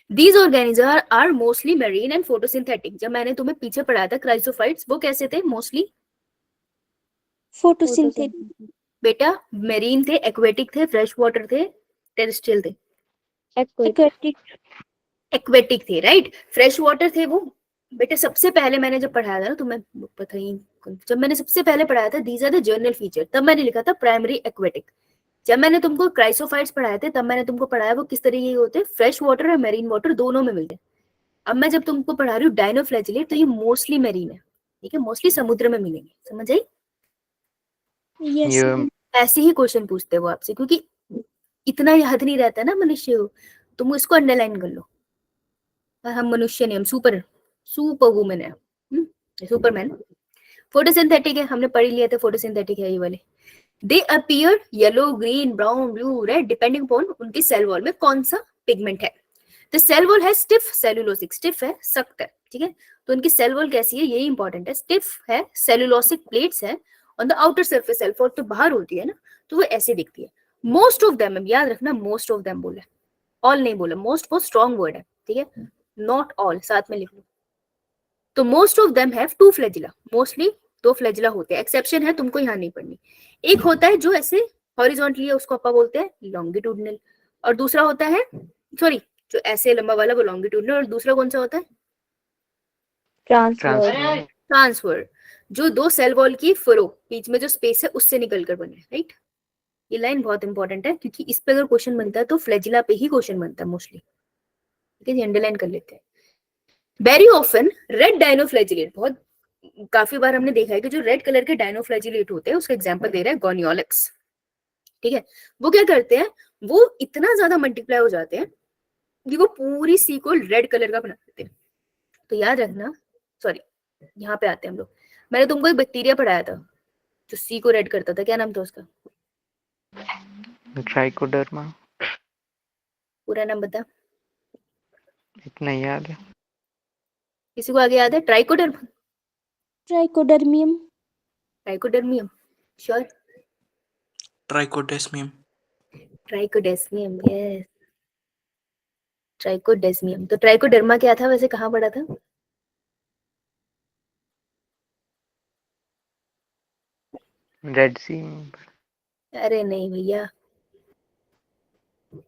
These organisms are mostly marine and photosynthetic। जब मैंने तुम्हें पीछे पढ़ाया था क्राइसोफाइट्स, वो कैसे थे? Mostly Photosynthetic. बेटा मेरीन थे, एक्वेटिक थे, फ्रेश वाटर थे, टेरेस्ट्रियल थे? Aquatic. एक्वेटिक थे, राइट। फ्रेश वाटर थे वो बेटा सबसे पहले मैंने जब पढ़ाया था ना तुम्हें, पता ही जब मैंने सबसे पहले पढ़ाया था these are the general feature, तब मैंने लिखा था प्राइमरी एक्वेटिक। जब मैंने तुमको क्राइसोफाइट्स पढ़ाए थे तब मैंने तुमको पढ़ाया वो किस तरीके के होते हैं, फ्रेश वाटर और मेरीन वाटर दोनों में मिलते हैं। अब मैं जब तुमको पढ़ा रही हूँ डायनोफ्लैजिलेट, तो ये मोस्टली मेरीन है, ठीक है, मोस्टली समुद्र में मिलेंगे, समझ आई? Yes, ये ma'am. ऐसे ही क्वेश्चन पूछते हैं वो आपसे, क्योंकि इतना याद नहीं रहता ना मनुष्य को, तुम इसको अंडरलाइन कर लो। हम मनुष्य नहीं, हम सुपर वुमेन है, सुपरमैन। फोटोसिंथेटिक है, हमने पढ़ लिया था फोटोसिंथेटिक है ये वाले। दे appear yellow green brown blue red depending upon उनकी सेल वॉल में कौन सा पिगमेंट है। द सेल वॉल है स्टिफ सेलुलोसिक, स्टिफ है सख्त है, ठीक है। तो उनकी सेल वॉल कैसी है, यही इंपॉर्टेंट है, स्टिफ है, सेलुलोसिक प्लेट्स है on the outer surface. Cell wall तो बाहर होती है ना, तो वो ऐसे दिखती है। मोस्ट ऑफ देम, याद रखना मोस्ट ऑफ देम बोला, ऑल नहीं बोला, मोस्ट बहुत स्ट्रॉन्ग वर्ड है, ठीक है, नॉट ऑल साथ में लिख लो। तो most of them have 2 flagella, mostly 2 flagella होते हैं, एक्सेप्शन है तुमको यहाँ नहीं पढ़नी। एक होता है जो ऐसे हॉरिजॉन्टली है, उसको अपन बोलते हैं लॉन्गिट्यूडनल, और दूसरा होता है सॉरी जो ऐसे लंबा वाला वो लॉन्गिट्यूडनल, और दूसरा कौन सा होता है? Transverse. ट्रांसफर। जो दो सेल वॉल की फुरो बीच में जो स्पेस है उससे निकलकर बने, राइट। ये लाइन बहुत इंपॉर्टेंट है क्योंकि इस पे अगर क्वेश्चन बनता है तो फ्लैजिला पे ही क्वेश्चन बनता है मोस्टली, ठीक है, अंडरलाइन कर लेते हैं। वेरी ऑफन रेड डायनोफ्लैजिलेट, बहुत काफी बार हमने देखा है कि जो रेड कलर के डायनोफ्लैजिलेट होते हैं उसका एग्जांपल दे रहा है गोनियोलेक्स, ठीक है। वो क्या करते हैं, वो इतना ज्यादा मल्टीप्लाई हो जाते हैं कि वो पूरी सी को रेड कलर का बना देते हैं। तो याद रखना, सॉरी यहाँ पे आते हैं हम लोग, मैंने तुमको एक बैक्टीरिया पढ़ाया था जो सी को रेड करता था, क्या नाम था उसका, ट्राइकोडर्मा, पूरा नाम बता, इतना याद है। किसी को आगे याद है, ट्राइकोडर्मा, ट्राइकोडर्मियम, ट्राइकोडर्मियम, श्योर, ट्राइकोडेस्मियम। ट्राइकोडेस्मियम, यस, ट्राइकोडेस्मियम। तो ट्राइकोडर्मा क्या था वैसे, कहाँ पढ़ा था, रेड सी। अरे नहीं भैया,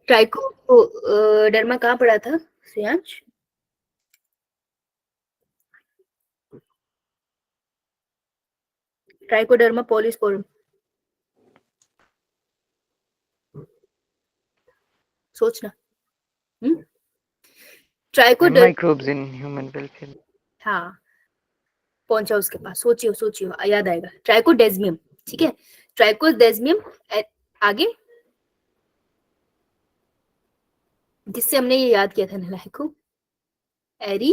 ट्राइको डर्मा कहाँ पढ़ा था श्रेयांश, ट्राइकोडर्मा पॉलीस्पोरम, सोचना, trichoderma, microbes in human welfare. हाँ पहुंचा उसके पास, सोचियो सोचियो याद आएगा, ट्राइकोडेस्मियम, ठीक है, ट्राइकोडेस्मियम। आगे जिससे हमने ये याद किया था नलायको, एरी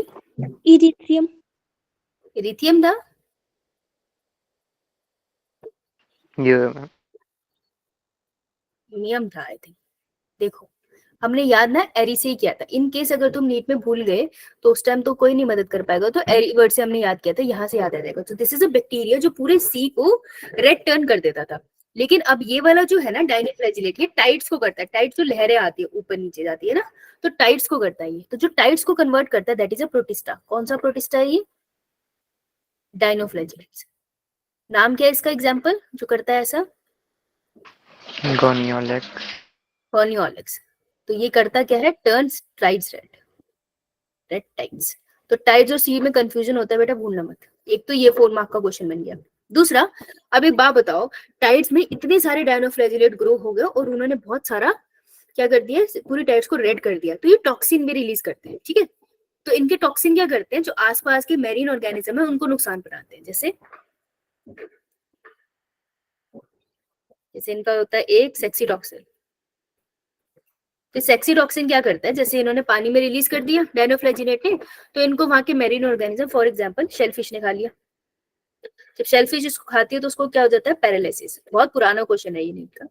इरिथ्रियम, इरिथियम था, ये मैम। नियम था आई थिंक। देखो हमने याद ना एरी से ही किया था, इन केस अगर तुम नीट में भूल गए तो उस टाइम तो कोई नहीं मदद कर पाएगा, तो एरी वर्ड से हमने याद किया था, यहाँ से याद आ जाएगा। तो दिस इज अ बैक्टीरिया जो पूरे सी को रेड टर्न कर देता था। लेकिन अब ये वाला जो है ना डायनिफ्लैजिलेट, ये टाइड्स को करता है, टाइड्स जो लहरें आती है ऊपर नीचे जाती है ना, तो टाइड्स को करता है ये। तो जो टाइड्स को कन्वर्ट करता है दैट इज अ प्रोटिस्टा। कौन सा प्रोटिस्टा है ये, डायनोफ्लैजिलेट्स। नाम क्या है इसका एग्जाम्पल जो करता है ऐसा, गोनियोलेक्स। कॉर्नियोलेक्स। तो ये करता क्या है, turns tides red, red tides. तो टाइड्स और सी में कंफ्यूजन होता है बेटा, भूलना मत। एक तो ये 4 मार्क का क्वेश्चन बन गया। दूसरा, अब एक बात बताओ, टाइड्स में इतने सारे डायनोफ्लैजिलेट ग्रो हो गए और उन्होंने बहुत सारा क्या कर दिया, पूरी टाइड्स को रेड कर दिया, तो ये टॉक्सिन भी रिलीज करते हैं, ठीक है। तो इनके टॉक्सिन क्या करते हैं, जो आसपास के मेरीन ऑर्गेनिज्म है उनको नुकसान पहुंचाते हैं। जैसे जैसे इनका होता है एक सेक्सी टॉक्सिन। तो सेक्सी टॉक्सिन क्या करता है, जैसे इन्होंने पानी में रिलीज कर दिया डायनोफ्लैजिलेट ने, तो इनको वहां के marine organism, for example shellfish ने खा लिया। जब शेलफिश इसको खाती है तो उसको क्या हो जाता है, पैरालिसिस। बहुत पुराना क्वेश्चन है ये नीट का,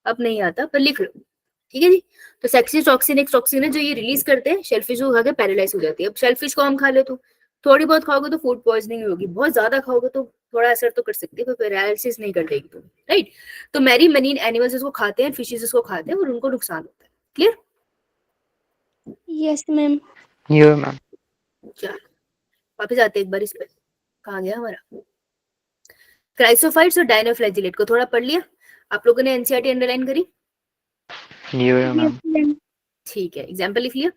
अब नहीं आता पर लिख लो, ठीक है जी। तो सेक्सी टॉक्सिन एक टॉक्सिन है जो ये रिलीज करते हैं, शेलफिश को खा के पैरालाइज हो जाती है। अब शेलफिश को हम खा ले तो थोड़ी बहुत खाओगे तो फूड पॉइजनिंग होगी, बहुत ज्यादा खाओगे तो थोड़ा असर तो कर सकती है पर पैरालिसिस नहीं कर देगी तुम्हें, राइट। तो मैरी मरीन एनिमल्स इसको खाते हैं, फिशेस इसको खाते हैं और उनको नुकसान होता है। क्लियर, यस मैम, ये मैम। चलो वापस आते हैं एक बार इस पे, कहाँ गया हमारा, क्राइसोफाइट्स और डायनोफ्लैजिलेट को थोड़ा पढ़ लिया आप लोगों ने, एनसीईआरटी अंडरलाइन करी, ये मैम। यस मैम, ठीक है, एग्जांपल लिख लिया,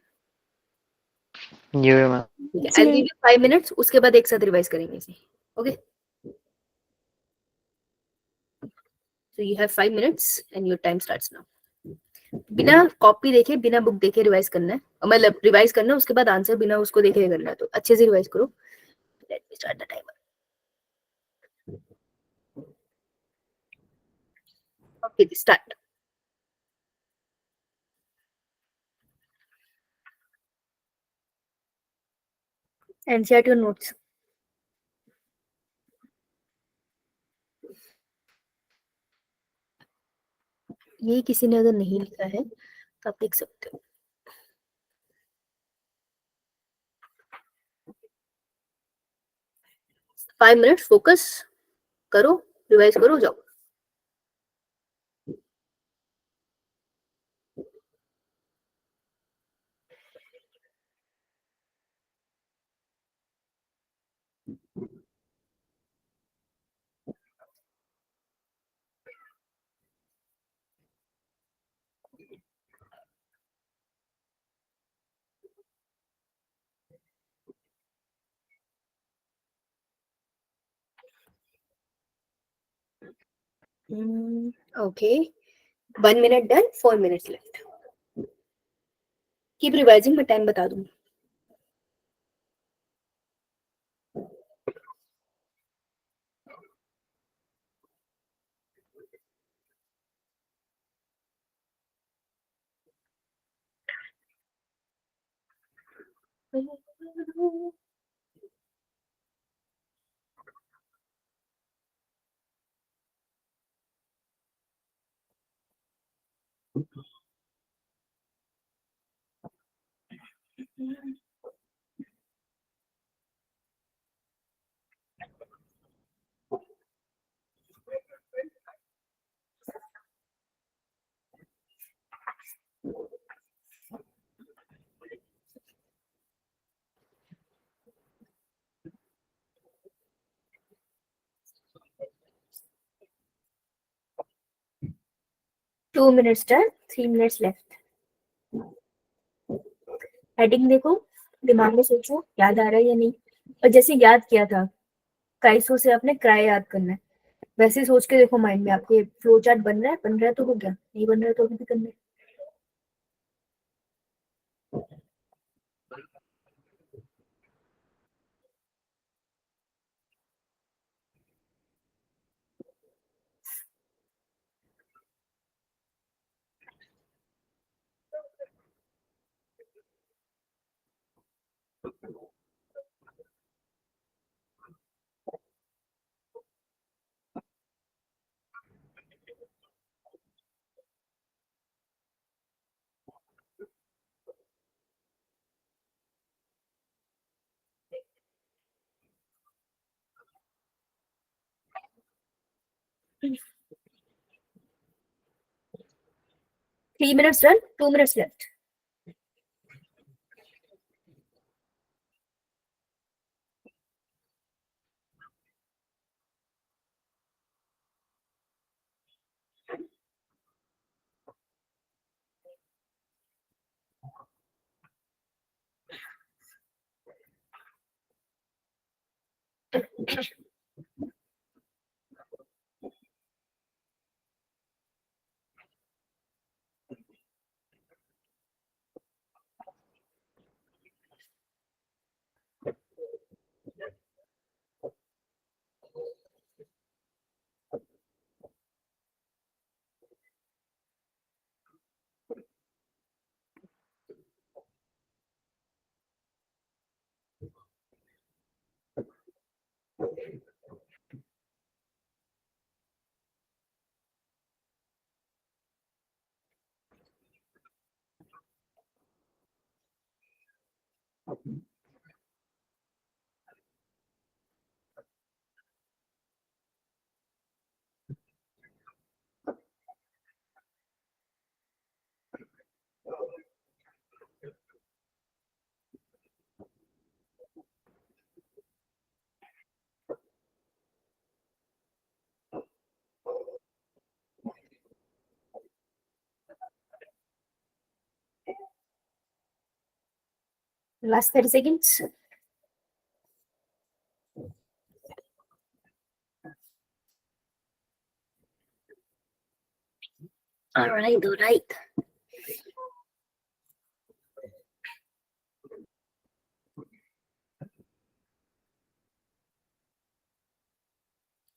ये मैम। ठीक है। Yes, I ma'am. Give you 5 minutes, उसके बाद एक साथ रिवाइज करेंगे इसे, okay. So you have 5 minutes and your time starts now. बिना कॉपी देखे, बिना बुक देखे रिवाइज करना है, मतलब रिवाइज करना है, उसके बाद आंसर बिना उसको देखे करना है, तो अच्छे से रिवाइज करो। Let me start the timer, okay start. NCERT और नोट्स, ये किसी ने अगर नहीं लिखा है तो आप लिख सकते हो। 5 मिनट्स फोकस करो, रिवाइज करो, जाओ। Okay, 1 minute done, 4 minutes left. Keep revising, मैं टाइम बता दूंगी. Two minutes done, 3 minutes left. Heading देखो, दिमाग में सोचो याद आ रहा है या नहीं. और जैसे याद किया था काइसो से आपने क्राई याद करना है, वैसे ही सोच के देखो माइंड में आपके फ्लो चार्ट बन रहा है तो हो गया, नहीं बन रहा है तो अभी भी करना है. Three minutes done, 2 minutes left. Last 30 seconds. All right.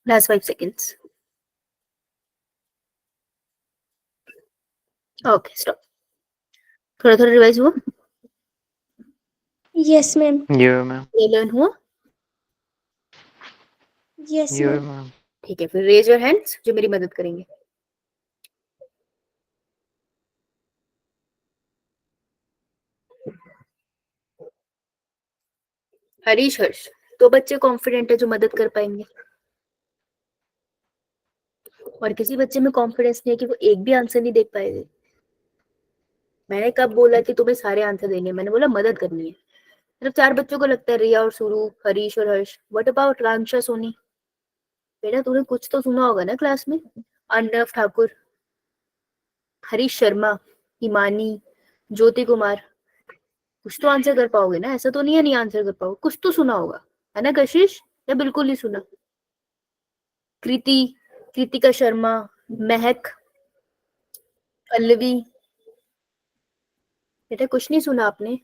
Last 5 seconds. Okay, stop. थोड़ा रिवाइज हुआ? Yes, ma'am. Yeah, ma'am. ये लर्न हुआ? Yes, Yeah, ma'am. ma'am. ठीक है, फिर रेज योर हैंड्स जो मेरी मदद करेंगे. हरीश, हर्ष, तो बच्चे कॉन्फिडेंट है जो मदद कर पाएंगे, और किसी बच्चे में कॉन्फिडेंस नहीं है कि वो एक भी आंसर नहीं देख पाएंगे. मैंने कब बोला कि तुम्हें सारे आंसर देने हैं? मैंने बोला मदद करनी है. सिर्फ 4 बच्चों को लगता है, रिया और सुरू, हरीश और हर्ष. What about Ranksha, Soni? बेटा तूने कुछ तो सुना होगा ना क्लास में. अर्णव ठाकुर, हरीश शर्मा, हिमानी, ज्योति कुमार, कुछ तो आंसर कर पाओगे ना. ऐसा तो नहीं है नहीं आंसर कर पाओगे, कुछ तो सुना होगा, है ना कशिश? या बिल्कुल नहीं सुना? कृति, कृतिका शर्मा, महक, पल्लवी। बेटा कुछ नहीं सुना आपने?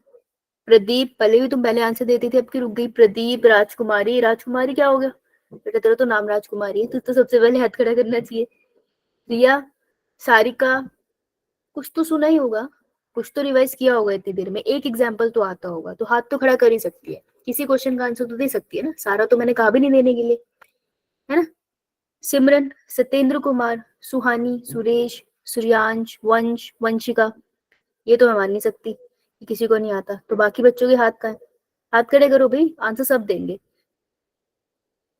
प्रदीप, पल्लवी तुम पहले आंसर देती थी, अब की रुक गई। प्रदीप, राजकुमारी। राजकुमारी क्या हो गया बेटा? तेरा तो नाम राजकुमारी है, तू तो सबसे पहले हाथ खड़ा करना चाहिए। रिया, सारिका, कुछ तो सुना ही होगा, कुछ तो रिवाइज किया होगा इतनी देर में, एक एग्जाम्पल तो आता होगा, तो हाथ तो खड़ा कर ही सकती है, किसी क्वेश्चन का आंसर तो दे सकती है ना। सारा तो मैंने कहा भी नहीं देने के लिए, है ना। सिमरन, सत्येंद्र कुमार, सुहानी, सुरेश, सूर्यांश, वंश, वंशिका। ये तो मैं मान नहीं सकती कि किसी को नहीं आता, तो बाकी बच्चों के हाथ का है। हाथ खड़े करो भाई, आंसर सब देंगे।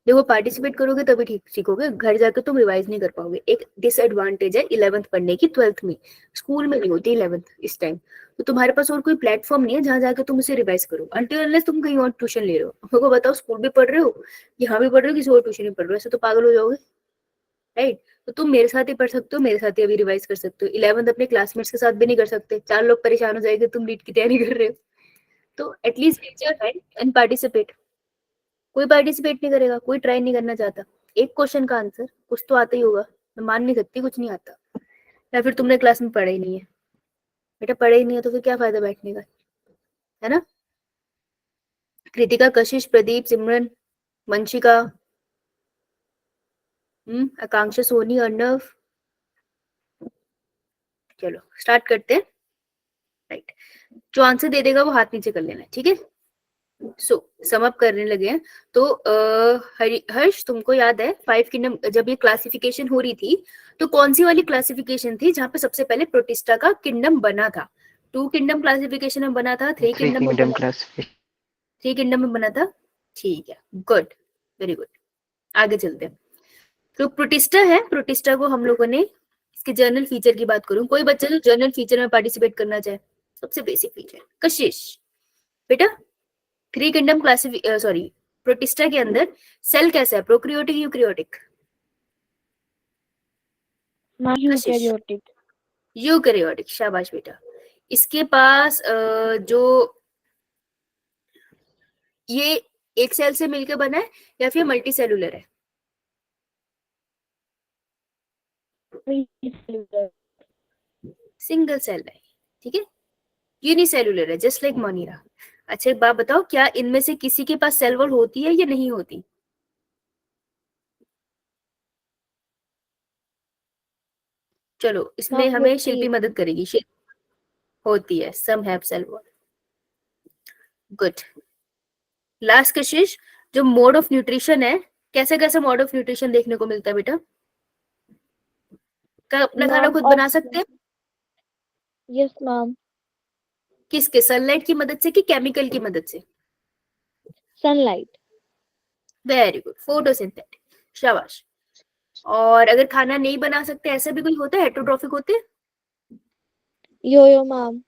देखो पार्टिसिपेट करोगे तभी ठीक सीखोगे, घर जाकर तुम रिवाइज नहीं कर पाओगे। एक डिसएडवांटेज है 11th पढ़ने की 12th में, स्कूल में नहीं होती 11th इस टाइम, तो तुम्हारे पास और कोई प्लेटफॉर्म नहीं है जहां जाकर तुम उसे रिवाइज करो, अनटिल अनलेस तुम कहीं और ट्यूशन ले रहे हो। मेरे को बताओ, स्कूल भी पढ़ रहे हो, यहाँ भी पढ़ रहे हो, किसी और ट्यूशन भी पढ़ रहे हो, ऐसे तो पागल हो जाओगे, राइट। तो तुम मेरे साथ ही पढ़ सकते हो, मेरे साथ ही अभी रिवाइज कर सकते हो। 11th अपने क्लासमेट्स के साथ भी नहीं कर सकते, 4 लोग परेशान हो जाएंगे तुम नीट की तैयारी कर रहे हो। तो at least take your time and participate. कोई पार्टिसिपेट नहीं करेगा, कोई ट्राई नहीं करना चाहता। एक क्वेश्चन का आंसर कुछ तो आता ही होगा, मैं मान नहीं सकती कुछ नहीं आता, या फिर तुमने क्लास में पढ़ा ही नहीं है। बेटा पढ़ा ही नहीं है तो फिर क्या फायदा बैठने का, है ना। कृतिका, कशिश, प्रदीप, सिमरन, वंशिका, आकांक्षा, सोनी, अर्णव। चलो स्टार्ट करते हैं, राइट। जो आंसर दे देगा वो हाथ नीचे कर लेना, ठीक है। सो सम अप करने लगे हैं, तो हर्ष तुमको याद है 5 किंगडम जब ये क्लासिफिकेशन हो रही थी, तो कौन सी वाली क्लासिफिकेशन थी जहां पे सबसे पहले प्रोटिस्टा का किंगडम बना था? 2 किंगडम क्लासिफिकेशन में बना था, 3 थ्री किंगडम में किंगडम बना था, क्लासिफिकेशन। 3 किंगडम में बना था, ठीक है, गुड, वेरी गुड। आगे चलते हैं। तो प्रोटिस्टा है, प्रोटिस्टा को हम लोगों ने इसके जर्नल फीचर की बात करूं, कोई बच्चा जो जर्नल फीचर में पार्टिसिपेट करना चाहे, सबसे बेसिक फीचर। कशिश बेटा, 3 किंगडम सॉरी प्रोटिस्टा के अंदर सेल कैसा है, प्रोक्रियोटिक यूक्रियोटिक? यूकैरियोटिक। यूकैरियोटिक, शाबाश बेटा। इसके पास जो ये एक सेल से मिलकर बना है या फिर मल्टी सेलुलर है? सिंगल सेल है, ठीक है, यूनिसेलुलर है, जस्ट लाइक मोनीरा। अच्छा एक बात बताओ, क्या इनमें से किसी के पास सेल वॉल होती है या नहीं होती? चलो इसमें हमें शिल्पी मदद करेगी। होती है, some have cell wall, good. Last Kashish, जो मोड ऑफ न्यूट्रिशन है, कैसे कैसे मोड ऑफ न्यूट्रिशन देखने को मिलता है बेटा? क्या अपना खाना खुद बना सकते हैं? Yes ma'am. किसके, सनलाइट की मदद से कि केमिकल की मदद से? सनलाइट। वेरी गुड, फोटोसिंथेटिक, शाबाश। और अगर खाना नहीं बना सकते ऐसा भी कोई होता है, हेटरोट्रॉफिक होते हैं? यो मैम।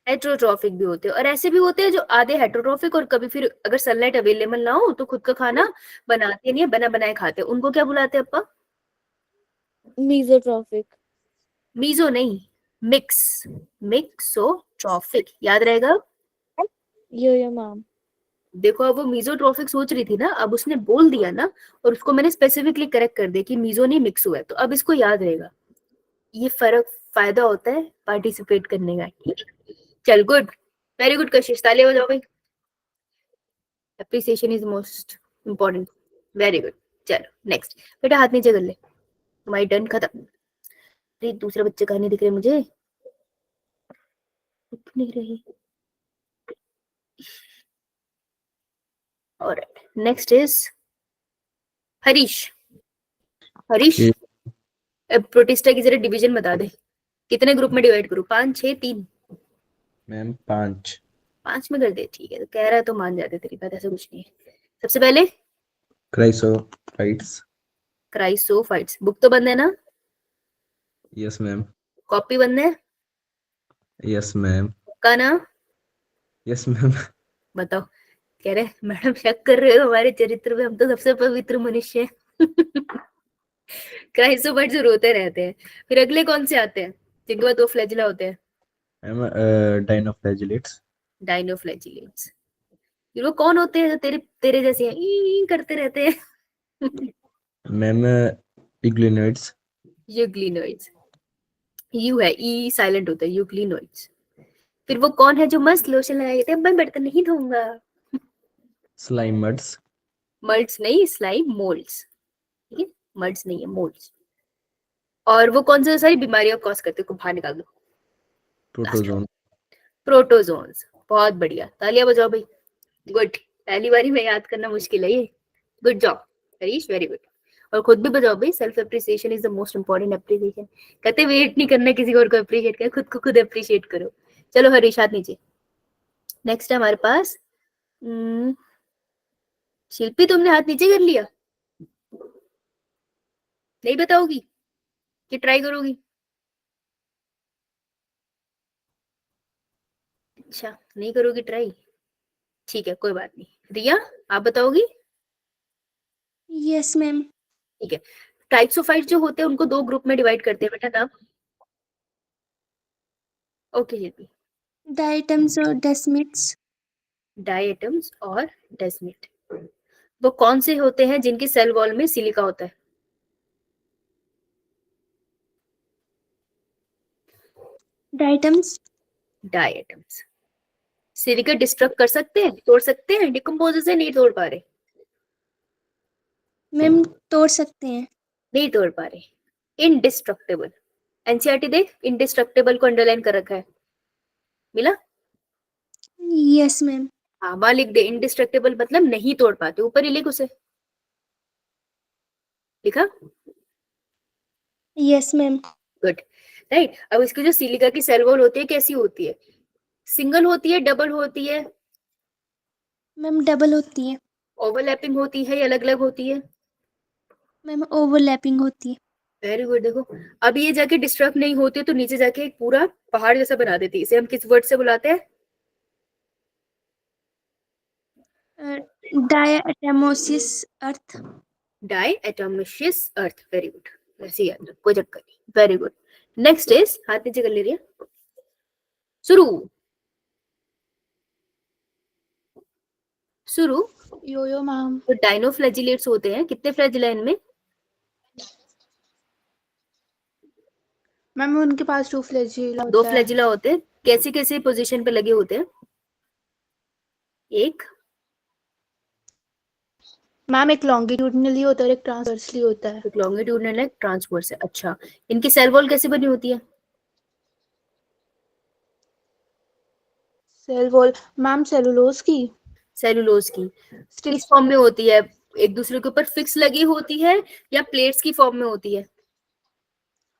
हेटरोट्रॉफिक भी होते हैं, और ऐसे भी होते हैं जो आधे हेटरोट्रॉफिक और कभी फिर अगर सनलाइट अवेलेबल ना हो तो खुद का खाना बनाते नहीं है, बना बनाए खाते हैं, उनको क्या बुलाते हैं अपा? मीजोट्रॉफिक। मीजो नहीं, मिक्स, मिक्सोट्रॉफिक, याद रहेगा। यो मैम। देखो अब वो मीजोट्रॉफिक सोच रही थी ना, अब उसने बोल दिया ना, और उसको मैंने स्पेसिफिकली करेक्ट कर दिया कि मीजो नहीं मिक्सो है, तो अब इसको याद रहेगा। ये फर्क फायदा होता है पार्टिसिपेट करने का, ठीक है। चल गुड, वेरी गुड कशिश, ताली बजाओ भाई, appreciation is most important, very good. चलो नेक्स्ट, बेटा हाथ नीचे कर ले, तुम्हारी टर्न खत्म। अरे दूसरे बच्चे का नहीं दिख रहे मुझे, दिख नहीं रही। Alright, next is Harish. Harish, protista की जरा डिवीजन बता दे, कितने ग्रुप में डिवाइड करूं? 5, 6, 3? मैम 5। 5 में कर दे, ठीक है, तो कह रहा है तो मान जाते, तेरी बात ऐसा कुछ नहीं है। सबसे पहले क्राइसोफाइट्स। क्राइसोफाइट्स, बुक तो बंद है ना? Yes ma'am. कॉपी बंद है? Yes ma'am. का ना? Yes ma'am. बताओ, कह रहे मैडम शक कर रहे हो हमारे चरित्र में, हम तो सबसे पवित्र मनुष्य हैं। क्राइसोफाइट्स जो रोते रहते हैं, फिर अगले कौन से आते हैं जिनके बाद 2 फ्लैजिला होते हैं? Ma'am dinoflagellates. डाइनोफ्लैजिलेट्स। फिर वो कौन होते हैं जो तेरे तेरे जैसे हैं, करते रहते हैं? Ma'am Euglenoids. यूग्लिनोइड्स, यू है, ई साइलेंट होता है, यूग्लिनोइड्स। फिर वो कौन है जो मस्त लोशन लगाए थे, मैं बर्तन नहीं धोऊंगा। Slimuds. मल्ड्स नहीं, स्लाइम मोल्ड्स, ठीक है, मल्ड्स नहीं है, मोल्ड्स। और वो कौन सी सारी बीमारियां कॉज करते हैं, बाहर निकाल दो। Protozoan. प्रोटोजोन्स, बहुत बढ़िया, तालियां बजाओ भाई, गुड। पहली बारी में याद करना मुश्किल है ये, good job Harish, very good. और खुद भी बजाओ भाई, self appreciation is the most important appreciation. कहते वेट नहीं करना किसी और को अप्रिशिएट कर, खुद को खुद अप्रिशिएट करो। चलो हरीश, हाथ नीचे। नेक्स्ट है हमारे पास शिल्पी, तुमने हाथ नीचे कर लिया, नहीं बताओगी कि ट्राई करोगी? अच्छा, नहीं करोगी ट्राई, ठीक है, कोई बात नहीं। रिया, आप बताओगी? Yes ma'am. ठीक है। टाइप्स ऑफ फाइट जो होते हैं उनको दो ग्रुप में डिवाइड करते हैं बेटा, नाम। ओके शिल्पी। डाइटम्स और डेस्मिट्स। डाइएटम्स और डेस्मिट, वो कौन से होते हैं जिनकी सेल वॉल में सिलिका होता है? डाइटम्स। डाइएटम्स। सिलिका डिस्ट्रक्ट कर सकते हैं, तोड़ सकते हैं, डिकम्पोज से नहीं तोड़ पा रहे, मैम तोड़ सकते हैं। नहीं तोड़ पा रहे। इनडिस्ट्रक्टेबल, एनसीईआरटी देख, इनडिस्ट्रक्टेबल को अंडरलाइन कर रखा है, मिला? Yes ma'am. हाँ, वहां लिख दे, इनडिस्ट्रक्टेबल मतलब नहीं तोड़ पाते, ऊपर ही लिख उसे, लिखा? Yes ma'am. Good, right. अब इसकी जो सिलिका की सेल वॉल होती है कैसी होती है, सिंगल होती है, डबल होती है, मैम डबल होती है। ओवरलैपिंग होती है या अलग अलग होती है? मैम ओवरलैपिंग होती है। Very good. देखो, अब ये जाके डिस्ट्रक्ट नहीं होती तो नीचे जाके एक पूरा पहाड़ जैसा बना देती है, इसे हम किस वर्ड से बुलाते हैं? डायटमोसिस अर्थ। डायटोमिशियस अर्थ, वेरी गुड, वैसे ही याद रखो, कोई चक्कर नहीं, वेरी गुड। नेक्स्ट इज, हाथ नीचे कर ले रही है, शुरू शुरू। योयो मैम। तो डाइनोफ्लैजिलेट्स होते हैं, कितने फ्लैजिला इनमें? मैम उनके पास 2 फ्लैजिला दो होता है। फ्लैजिला होते हैं, कैसे कैसे पोजीशन पे लगे होते हैं? एक मैम एक लॉन्गिट्यूडनली होता है और एक ट्रांसवर्सली होता है। लॉन्गिट्यूडनल है, ट्रांसवर्स है। अच्छा, इनकी सेल वॉल कैसे बनी होती है? सेल वॉल मैम सेलुलोज की। सेलुलोज की। स्टिल किस फॉर्म में होती है, एक दूसरे के ऊपर फिक्स लगी होती है या प्लेट्स की फॉर्म में होती है?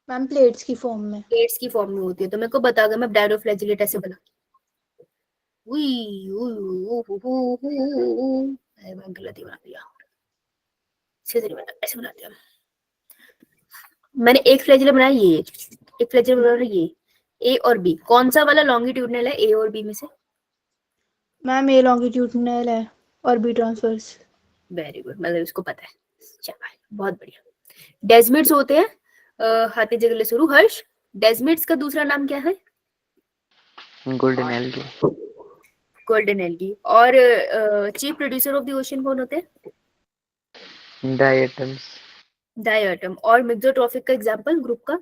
मैम प्लेट्स की फॉर्म में। प्लेट्स की फॉर्म में होती है। तो मेरे को बता, अगर मैं डायनोफ्लैजिलेट ऐसे बना, मैं गलत ही बना दिया, सीधे बना, ऐसे बना दिया मैंने। एक फ्लैजिला बनाया ये, एक फ्लैजिला बनाया ये, ए और बी, कौन सा वाला लॉन्गिट्यूडनल है ए और बी में से? मैम ए लॉन्गिट्यूडनल है और बी ट्रांसवर्स। वेरी गुड, मतलब इसको पता है, चलो बहुत बढ़िया। डेस्मिड्स होते हैं, हाथी जगह शुरू, हर्ष, डेस्मिड्स का दूसरा नाम क्या है? Golden algae. Golden algae. और chief producer of the ocean कौन होते हैं? डाइएटम्स। डायटम। और मिक्सोट्रॉफिक का एग्जांपल ग्रुप का?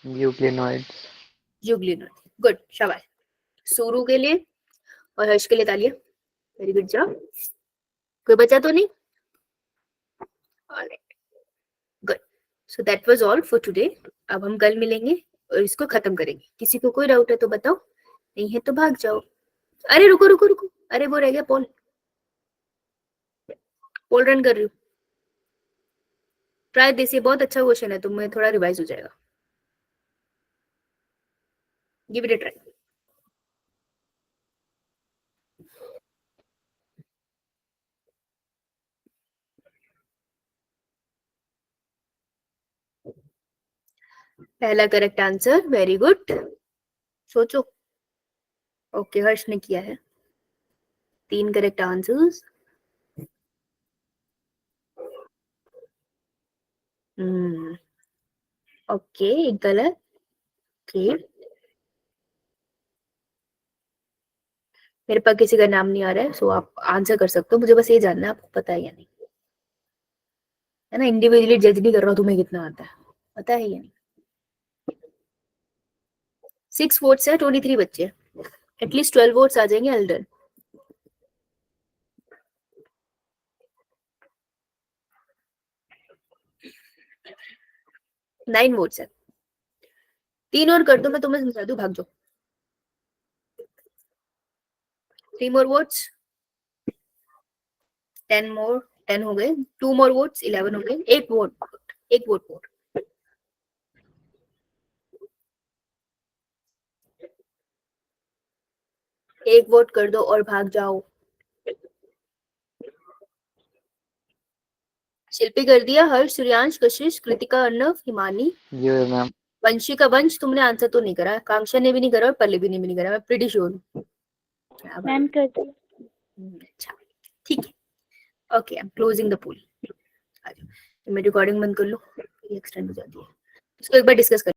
यूग्लिनोइड्स। यूग्लिनोइड। गुड, शाबाश। सूरू के लिए और हर्ष के लिए तालियां, वेरी गुड जॉब। कोई बचा तो नहीं? Alright, good. So that was all for today. अब हम कल मिलेंगे और इसको खत्म करेंगे। किसी को कोई डाउट है तो बताओ, नहीं है तो भाग जाओ। अरे रुको रुको रुको, अरे वो रह गया पोल, पोल रन कर रही हूँ। ट्राई दिस, ये बहुत अच्छा क्वेश्चन है, तुम्हें थोड़ा रिवाइज हो जाएगा, गिव इट अ ट्राई। पहला करेक्ट आंसर, वेरी गुड, सोचो। ओके, हर्ष ने किया है 3 करेक्ट आंसर्स। ओके, एक गलत। ओके, मेरे पास किसी का नाम नहीं आ रहा है, सो आप आंसर कर सकते हो, मुझे बस ये जानना है आपको पता है या नहीं। है ना, इंडिविजुअली जज नहीं कर रहा हूं तुम्हें कितना आता है, पता है या नहीं। 6 वोट्स है, 23 बच्चे, एटलीस्ट 12 वोट्स आ जाएंगे एल्डर। नाइन वोट्स है, 3 और कर दो, मैं तुम्हें समझा दूं, भाग जाओ। 3 more votes, 10 more, 10 हो गए, 2 more votes, 11 हो गए, एक वोट वोट। एक वोट कर दो और भाग जाओ। शिल्पी कर दिया, हर्ष, सूर्यांश, कशिश, कृतिका, अर्णव, हिमानी, यो मैम। वंशिका, वंश तुमने आंसर तो नहीं करा, कांक्षा ने भी नहीं करा और पल्लवी ने भी नहीं करा, मैं प्रीटी श्योर हूँ। मैम कर दिया। अच्छा ठीक है, okay, I am closing the pool. मैं रिकॉर्डिंग बंद कर लूँ, एक्सटेंड हो जाती है, इसको एक बार डिस्कस कर